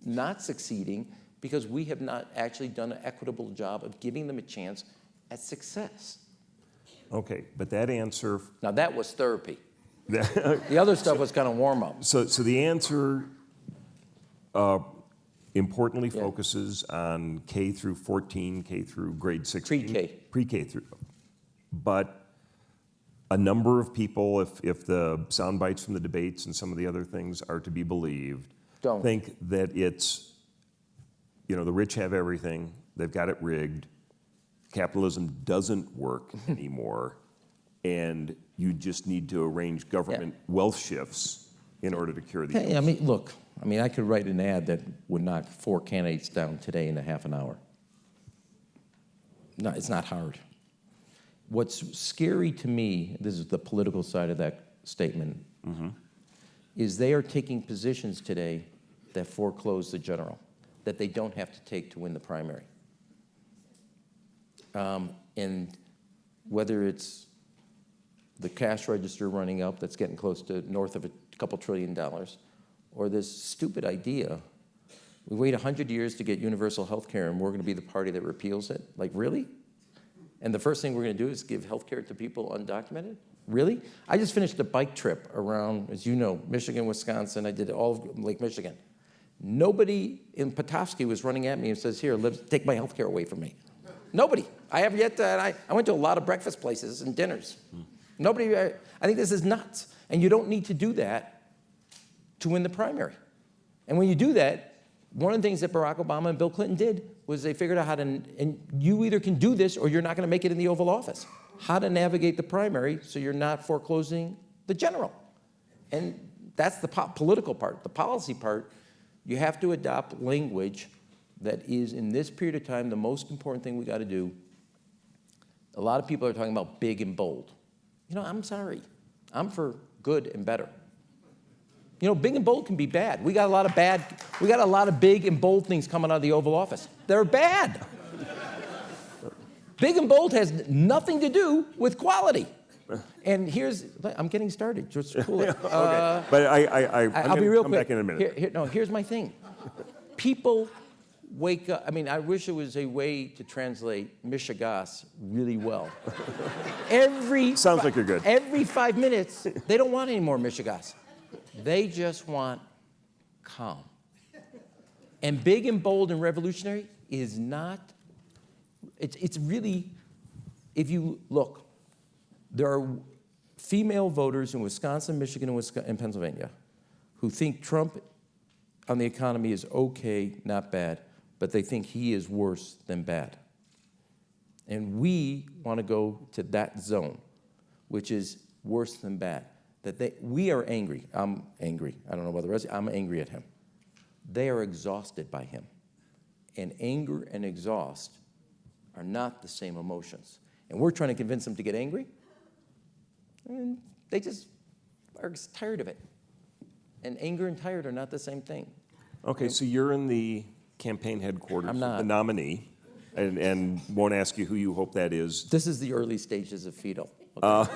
S3: not succeeding because we have not actually done an equitable job of giving them a chance at success.
S2: Okay, but that answer...
S3: Now that was therapy. The other stuff was kind of warm up.
S2: So the answer importantly
S3: Yeah.
S2: focuses on K through 14, K through grade 16.
S3: Pre-K.
S2: Pre-K through. But a number of people, if the sound bites from the debates and some of the other things are to be believed,
S3: Don't.
S2: think that it's, the rich have everything, they've got it rigged, capitalism doesn't work anymore, and you just need to arrange government wealth shifts in order to cure the
S3: Hey, I mean, look, I could write an ad that would knock 4 candidates down today in a half an hour. No, it's not hard. What's scary to me, this is the political side of that statement, is they are taking positions today that foreclose the general, that they don't have to take to win the primary. And whether it's the cash register running up that's getting close to north of a couple $1 trillion, or this stupid idea, we wait 100 years to get universal health care and we're going to be the party that repeals it? Like, really? And the first thing we're going to do is give health care to people undocumented? Really? I just finished a bike trip around, as you know, Michigan, Wisconsin. I did all of Lake Michigan. Nobody in Petoskey was running at me and says, here, take my health care away from me. Nobody. I have yet to, I went to a lot of breakfast places and dinners. Nobody, I think this is nuts. And you don't need to do that to win the primary. And when you do that, one of the things that Barack Obama and Bill Clinton did was they figured out how to, and you either can do this or you're not going to make it in the Oval Office, how to navigate the primary so you're not foreclosing the general. And that's the political part. The policy part, you have to adopt language that is, in this period of time, the most important thing we got to do. A lot of people are talking about big and bold. I'm sorry. I'm for good and better. Big and bold can be bad. We got a lot of big and bold things coming out of the Oval Office. They're bad. Big and bold has nothing to do with quality. And I'm getting started. Just cool it.
S2: Okay. But
S3: I'll be real
S2: come
S3: quick.
S2: back in a minute.
S3: Here's my thing. People wake up. I wish there was a way to translate Michigas really well.
S2: Sounds like you're good.
S3: Every 5 minutes, they don't want any more Michigas. They just want calm. And big and bold and revolutionary is not, it's really, if you look, there are female voters in Wisconsin, Michigan, and Pennsylvania who think Trump on the economy is okay, not bad, but they think he is worse than bad. And we want to go to that zone, which is worse than bad. We are angry. I'm angry. I don't know about the rest. I'm angry at him. They are exhausted by him. And anger and exhaust are not the same emotions. And we're trying to convince them to get angry. And they just are tired of it. And anger and tired are not the same thing.
S2: Okay, so you're in the campaign headquarters,
S3: I'm not.
S2: the nominee, and won't ask you who you hope that is.
S3: This is the early stages of fetal. Okay.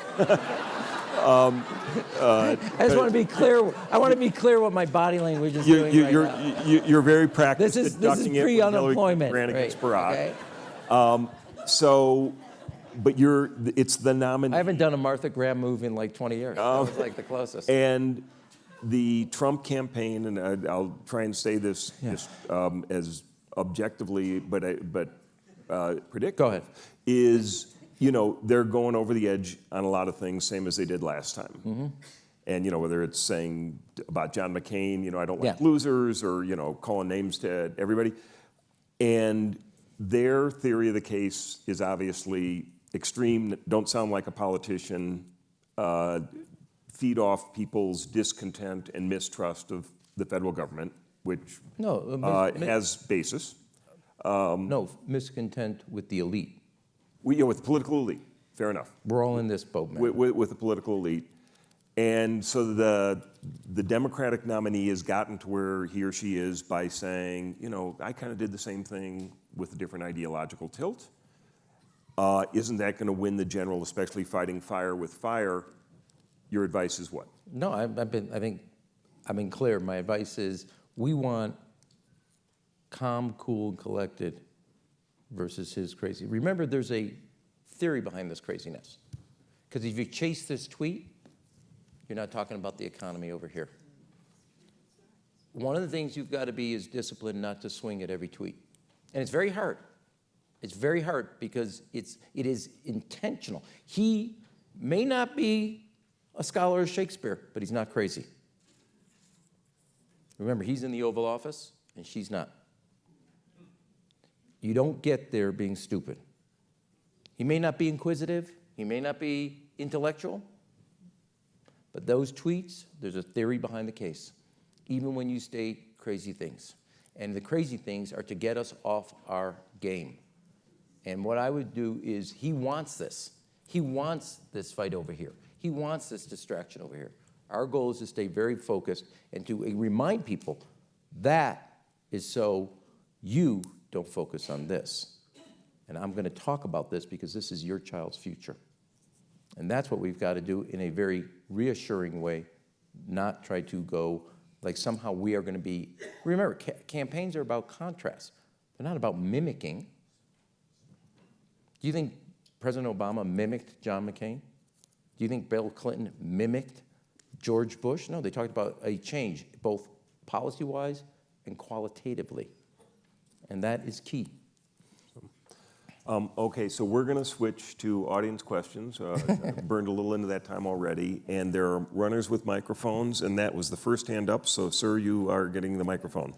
S3: I just want to be clear. I want to be clear what my body language is doing right now.
S2: You're very practiced
S3: This is
S2: at ducking it when Hillary
S3: pre-unemployment,
S2: ran against Barack.
S3: Okay?
S2: But it's the nominee.
S3: I haven't done a Martha Graham move in like 20 years. That was like the closest.
S2: And the Trump campaign, and I'll try and say this as objectively but predictable.
S3: Go ahead.
S2: Is they're going over the edge on a lot of things, same as they did last time.
S3: Mm-hmm.
S2: And whether it's saying about John McCain, I don't like losers, or calling names to everybody. And their theory of the case is obviously extreme. Don't sound like a politician. Feed off people's discontent and mistrust of the federal government, which has basis.
S3: No, miscontent with the elite.
S2: With the political elite, fair enough.
S3: We're all in this boat, man.
S2: With the political elite. And so the Democratic nominee has gotten to where he or she is by saying, I kind of did the same thing with a different ideological tilt. Isn't that going to win the general, especially fighting fire with fire? Your advice is what?
S3: No, I've been clear. My advice is we want calm, cool, and collected versus his crazy. Remember, there's a theory behind this craziness. Because if you chase this tweet, You're not talking about the economy over here. One of the things you've got to be is disciplined not to swing at every tweet. And it's very hard. It's very hard because it is intentional. He may not be a scholar of Shakespeare, but he's not crazy. Remember, he's in the Oval Office, and she's not. You don't get there being stupid. He may not be inquisitive. He may not be intellectual. But those tweets, there's a theory behind the case, even when you state crazy things. And the crazy things are to get us off our game. And what I would do is, he wants this. He wants this fight over here. He wants this distraction over here. Our goal is to stay very focused and to remind people that is so you don't focus on this. And I'm going to talk about this because this is your child's future. And that's what we've got to do in a very reassuring way, not try to go like somehow we are going to be. Remember, campaigns are about contrast. They're not about mimicking. Do you think President Obama mimicked John McCain? Do you think Bill Clinton mimicked George Bush? No, they talked about a change, both policy-wise and qualitatively. And that is key.
S2: Okay, so we're going to switch to audience questions. Burned a little into that time already. And there are runners with microphones, and that was the first hand up. So, sir, you are getting the microphone.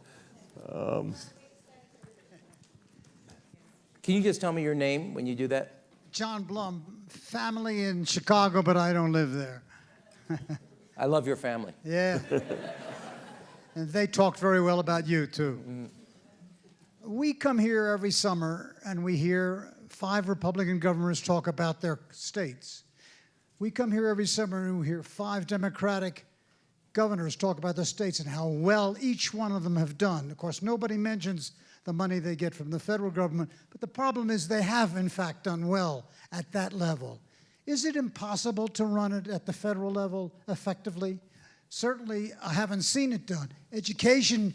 S3: Can you just tell me your name when you do that?
S4: John Blum, family in Chicago, but I don't live there.
S3: I love your family.
S4: Yeah. And they talked very well about you, too. We come here every summer, and we hear 5 Republican governors talk about their states. We come here every summer, and we hear 5 Democratic governors talk about their states and how well each one of them have done. Of course, nobody mentions the money they get from the federal government, but the problem is they have, in fact, done well at that level. Is it impossible to run it at the federal level effectively? Certainly, I haven't seen it done. Education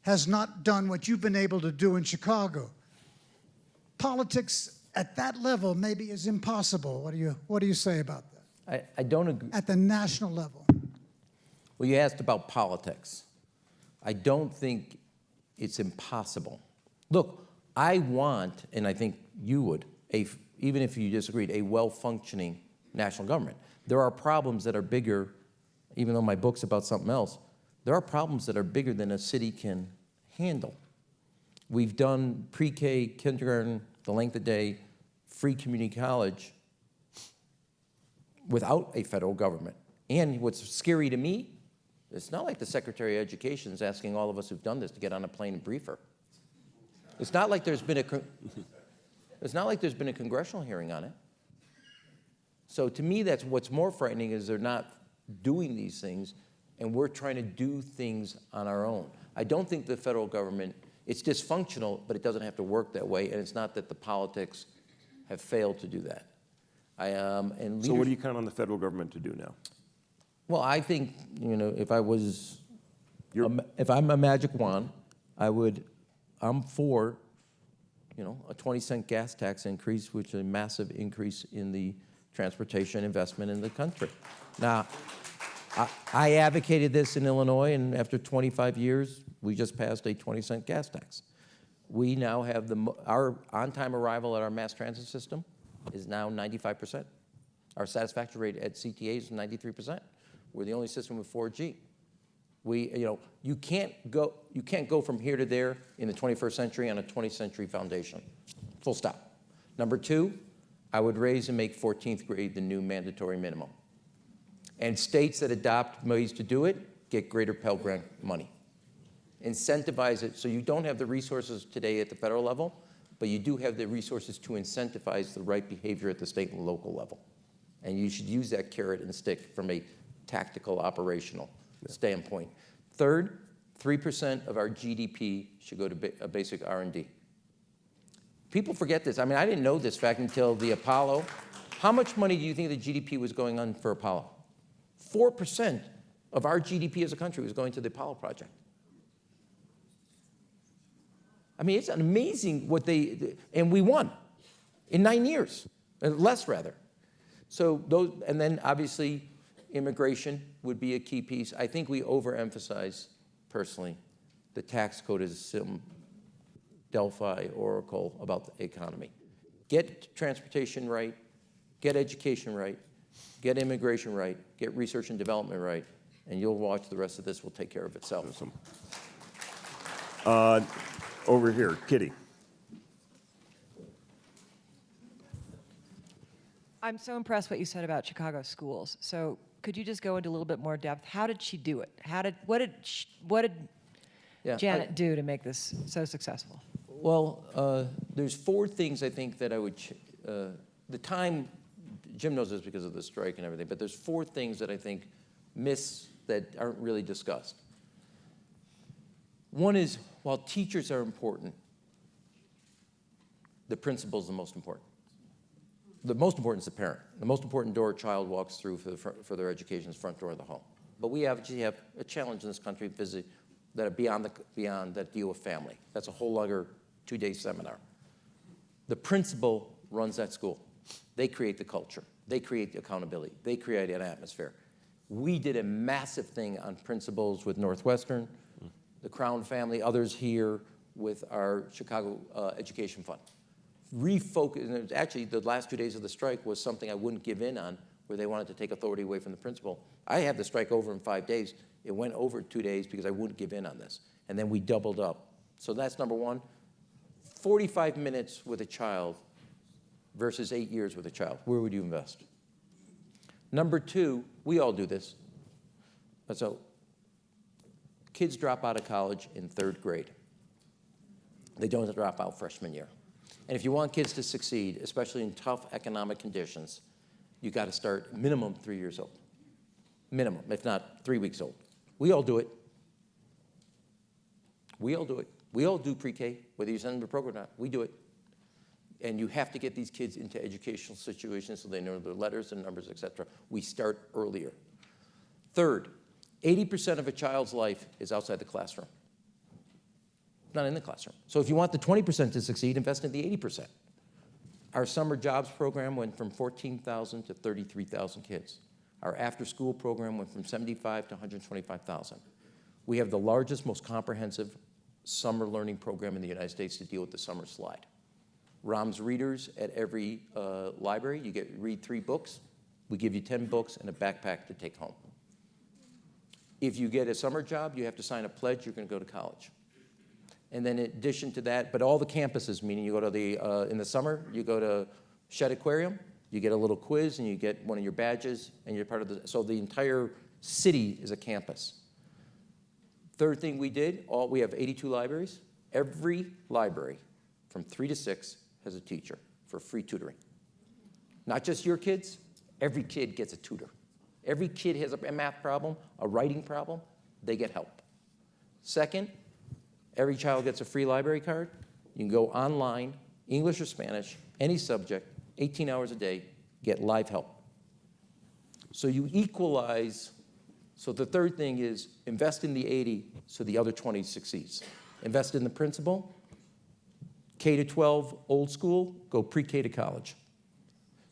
S4: has not done what you've been able to do in Chicago. Politics at that level maybe is impossible. What do you say about that?
S3: I don't agree.
S4: At the national level.
S3: Well, you asked about politics. I don't think it's impossible. Look, I want, and I think you would, even if you disagreed, a well-functioning national government. There are problems that are bigger, even though my book's about something else, there are problems that are bigger than a city can handle. We've done pre-K, kindergarten, the length of day, free community college without a federal government. And what's scary to me, it's not like the Secretary of Education is asking all of us who've done this to get on a plane and brief her. It's not like there's been a congressional hearing on it. So to me, that's what's more frightening is they're not doing these things, and we're trying to do things on our own. I don't think the federal government, it's dysfunctional, but it doesn't have to work that way, and it's not that the politics have failed to do that.
S2: So what do you count on the federal government to do now?
S3: Well, I think, if I'm a magic wand, I'm for, a 20-cent gas tax increase, which is a massive increase in the transportation investment in the country. Now, I advocated this in Illinois, and after 25 years, we just passed a 20-cent gas tax. We now have our on-time arrival at our mass transit system is now 95%. Our satisfaction rate at CTA is 93%. We're the only system with 4G. You can't go from here to there in the 21st century on a 20th century foundation. Full stop. Number 2, I would raise and make 14th grade the new mandatory minimum. And states that adopt ways to do it get greater Pell Grant money. Incentivize it so you don't have the resources today at the federal level, but you do have the resources to incentivize the right behavior at the state and local level. And you should use that carrot and stick from a tactical, operational standpoint. Third, 3% of our GDP should go to basic R&D. People forget this. I mean, I didn't know this fact until the Apollo. How much money do you think the GDP was going on for Apollo? 4% of our GDP as a country was going to the Apollo project. I mean, it's amazing what and we won in 9 years, less rather. So and then obviously immigration would be a key piece. I think we overemphasize, personally, the tax code as some Delphi oracle about the economy. Get transportation right, get education right, get immigration right, get research and development right, and you'll watch the rest of this will take care of itself.
S2: Awesome. Over here, Kitty.
S5: I'm so impressed what you said about Chicago schools. So could you just go into a little bit more depth? How did she do it? What did
S3: Yeah,
S5: Janet do to make this so successful?
S3: Well, there's 4 things I think that I would, the time, Jim knows this because of the strike and everything, but there's 4 things that I think that aren't really discussed. One is, while teachers are important, the principal is the most important. The most important is the parent. The most important door a child walks through for their education is the front door of the home. But we actually have a challenge in this country that are beyond that deal with family. That's a whole other 2-day seminar. The principal runs that school. They create the culture. They create the accountability. They create an atmosphere. We did a massive thing on principals with Northwestern, the Crown family, others here with our Chicago Education Fund. Refocus, and it was actually the last 2 days of the strike was something I wouldn't give in on, where they wanted to take authority away from the principal. I had the strike over in 5 days. It went over 2 days because I wouldn't give in on this. And then we doubled up. So that's number one. 45 minutes with a child versus 8 years with a child. Where would you invest? Number 2, we all do this. So kids drop out of college in 3rd grade. They don't drop out freshman year. And if you want kids to succeed, especially in tough economic conditions, you got to start minimum 3 years old. Minimum, if not 3 weeks old. We all do it. We all do it. We all do pre-K, whether you send them to program or not. We do it. And you have to get these kids into educational situations so they know their letters and numbers, et cetera. We start earlier. Third, 80% of a child's life is outside the classroom. Not in the classroom. So if you want the 20% to succeed, invest in the 80%. Our summer jobs program went from 14,000 to 33,000 kids. Our after-school program went from 75 to 125,000. We have the largest, most comprehensive summer learning program in the United States to deal with the summer slide. Rahm's readers at every library, you read 3 books. We give you 10 books and a backpack to take home. If you get a summer job, you have to sign a pledge you're going to go to college. And then in addition to that, but all the campuses, meaning you go to in the summer, you go to Shedd Aquarium, you get a little quiz and you get one of your badges and you're part of so the entire city is a campus. Third thing we did, we have 82 libraries. Every library from 3 to 6 has a teacher for free tutoring. Not just your kids, every kid gets a tutor. Every kid has a math problem, a writing problem, they get help. Second, every child gets a free library card. You can go online, English or Spanish, any subject, 18 hours a day, get live help. So you equalize. So the third thing is invest in the 80 so the other 20 succeeds. Invest in the principal, K to 12 old school, go pre-K to college.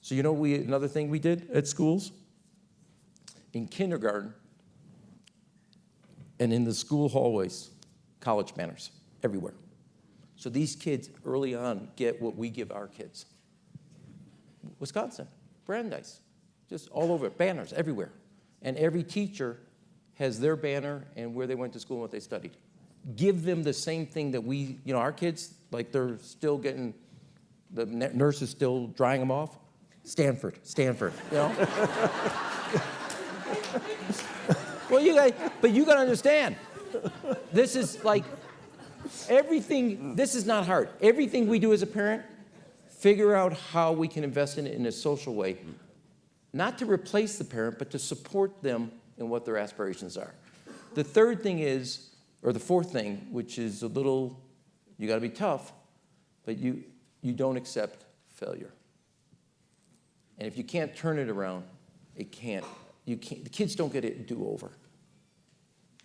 S3: So you know another thing we did at schools? In kindergarten and in the school hallways, college banners everywhere. So these kids early on get what we give our kids. Wisconsin, Brandeis, just all over, banners everywhere. And every teacher has their banner and where they went to school and what they studied. Give them the same thing that our kids, like they're still getting, the nurse is still drying them off. Stanford, you know? Well, you got to understand, this is like everything, this is not hard. Everything we do as a parent, figure out how we can invest in it in a social way, not to replace the parent, but to support them in what their aspirations are. The third thing is, or the fourth thing, which is a little, you got to be tough, but you don't accept failure. And if you can't turn it around, the kids don't get a do-over.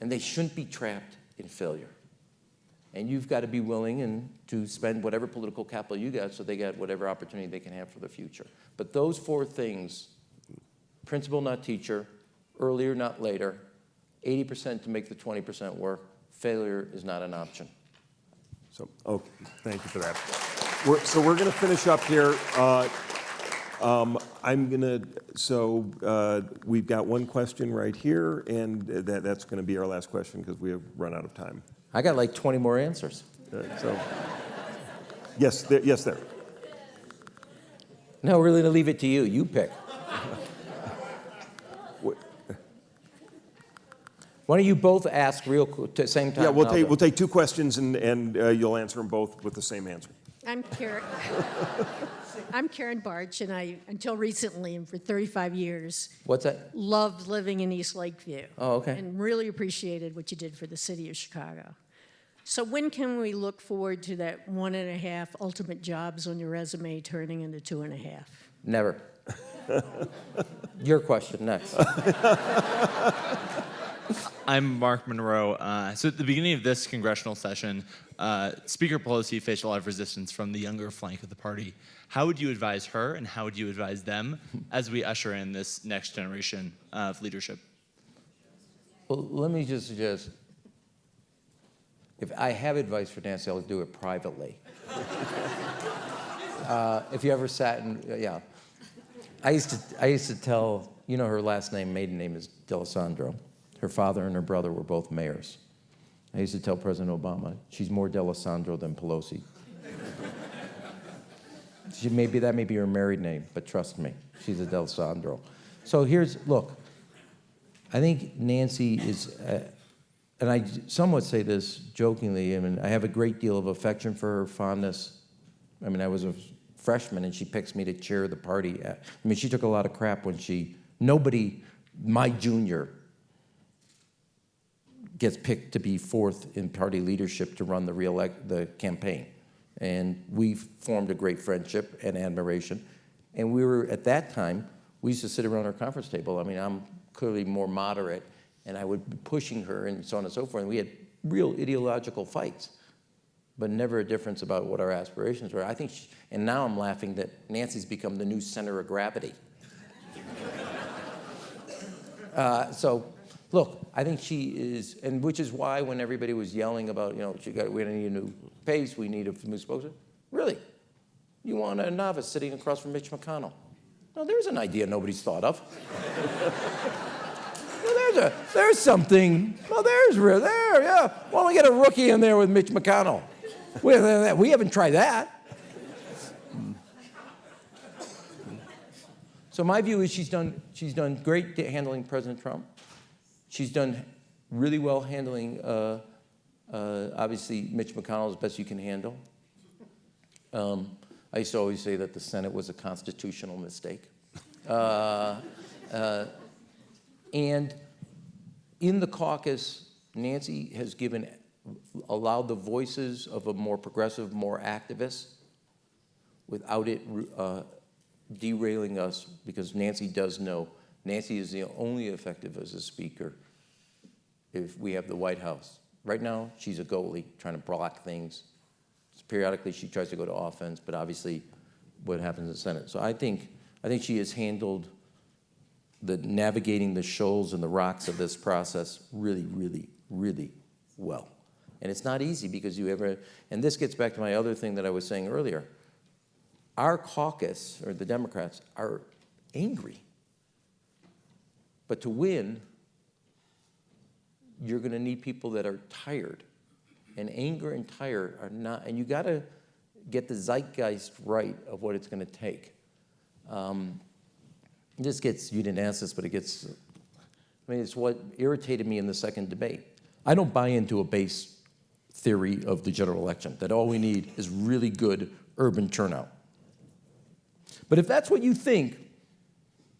S3: And they shouldn't be trapped in failure. And you've got to be willing to spend whatever political capital you got so they get whatever opportunity they can have for the future. But those 4 things, principal, not teacher, earlier, not later. 80% to make the 20% work. Failure is not an option.
S2: So, okay, thank you for that. We're going to finish up here. We've got one question right here, and that's going to be our last question because we have run out of time.
S3: I got like 20 more answers.
S2: Yes, there.
S3: No, really, to leave it to you. You pick. Why don't you both ask real quick at the same time?
S2: Yeah, we'll take two questions, and you'll answer them both with the same answer.
S6: I'm Karen. I'm Karen Barch, and I, until recently, and for 35 years,
S3: What's that?
S6: loved living in East Lakeview.
S3: Oh, okay.
S6: And really appreciated what you did for the city of Chicago. So when can we look forward to that 1.5 ultimate jobs on your resume turning into 2.5?
S3: Never. Your question next.
S7: I'm Mark Monroe. So at the beginning of this congressional session, Speaker Pelosi faced a lot of resistance from the younger flank of the party. How would you advise her, and how would you advise them as we usher in this next generation of leadership?
S3: Well, let me just suggest, if I have advice for Nancy, I'll do it privately. If you ever sat and, yeah. I used to tell, you know, her last name, maiden name is D'Alessandro. Her father and her brother were both mayors. I used to tell President Obama, she's more D'Alessandro than Pelosi. Maybe that may be her married name, but trust me, she's a D'Alessandro. So look, I think Nancy is, and I somewhat say this jokingly, I mean, I have a great deal of affection for her, fondness. I mean, I was a freshman and she picks me to chair the party. I mean, she took a lot of crap when my junior, gets picked to be fourth in party leadership to run the campaign. And we formed a great friendship and admiration. And we were, at that time, we used to sit around our conference table. I mean, I'm clearly more moderate, and I would be pushing her and so on and so forth. And we had real ideological fights, but never a difference about what our aspirations were. I think, and now I'm laughing that Nancy's become the new center of gravity. Look, I think she is, and which is why when everybody was yelling about, you know, we need a new pace, we need a new spokesman. Really? You want a novice sitting across from Mitch McConnell? No, there's an idea nobody's thought of. Well, there's something. Well, yeah. Why don't we get a rookie in there with Mitch McConnell? We haven't tried that. So my view is she's done great handling President Trump. She's done really well handling, obviously, Mitch McConnell as best you can handle. I used to always say that the Senate was a constitutional mistake. And in the caucus, Nancy has allowed the voices of a more progressive, more activist without it derailing us, because Nancy does know Nancy is the only effective as a speaker if we have the White House. Right now, she's a goalie trying to block things. Periodically, she tries to go to offense, but obviously, what happens in the Senate. So I think she has handled navigating the shoals and the rocks of this process really, really, really well. And it's not easy because and this gets back to my other thing that I was saying earlier. Our caucus, or the Democrats, are angry. But to win, you're going to need people that are tired. And anger and tired are not, and you got to get the zeitgeist right of what it's going to take. This gets, you didn't ask this, but it's what irritated me in the second debate. I don't buy into a base theory of the general election, that all we need is really good urban turnout. But if that's what you think,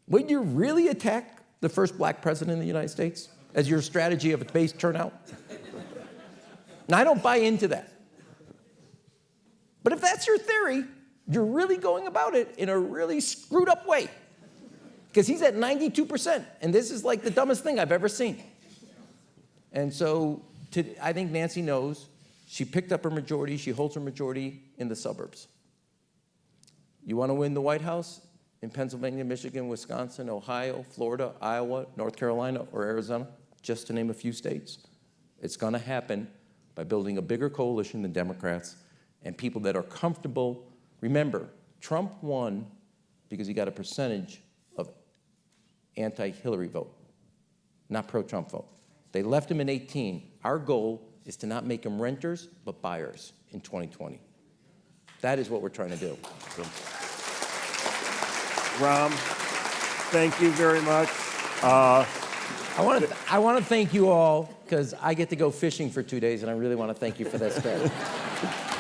S3: would you really attack the first black president in the United States as your strategy of a base turnout? Now, I don't buy into that. But if that's your theory, you're really going about it in a really screwed up way. Because he's at 92%, and this is like the dumbest thing I've ever seen. And so I think Nancy knows she picked up her majority, she holds her majority in the suburbs. You want to win the White House in Pennsylvania, Michigan, Wisconsin, Ohio, Florida, Iowa, North Carolina, or Arizona, just to name a few states. It's going to happen by building a bigger coalition than Democrats and people that are comfortable. Remember, Trump won because he got a percentage of anti-Hillary vote, not pro-Trump vote. They left him in 2018. Our goal is to not make them renters, but buyers in 2020. That is what we're trying to do.
S2: Rahm, thank you very much.
S3: I want to thank you all because I get to go fishing for 2 days, and I really want to thank you for that start.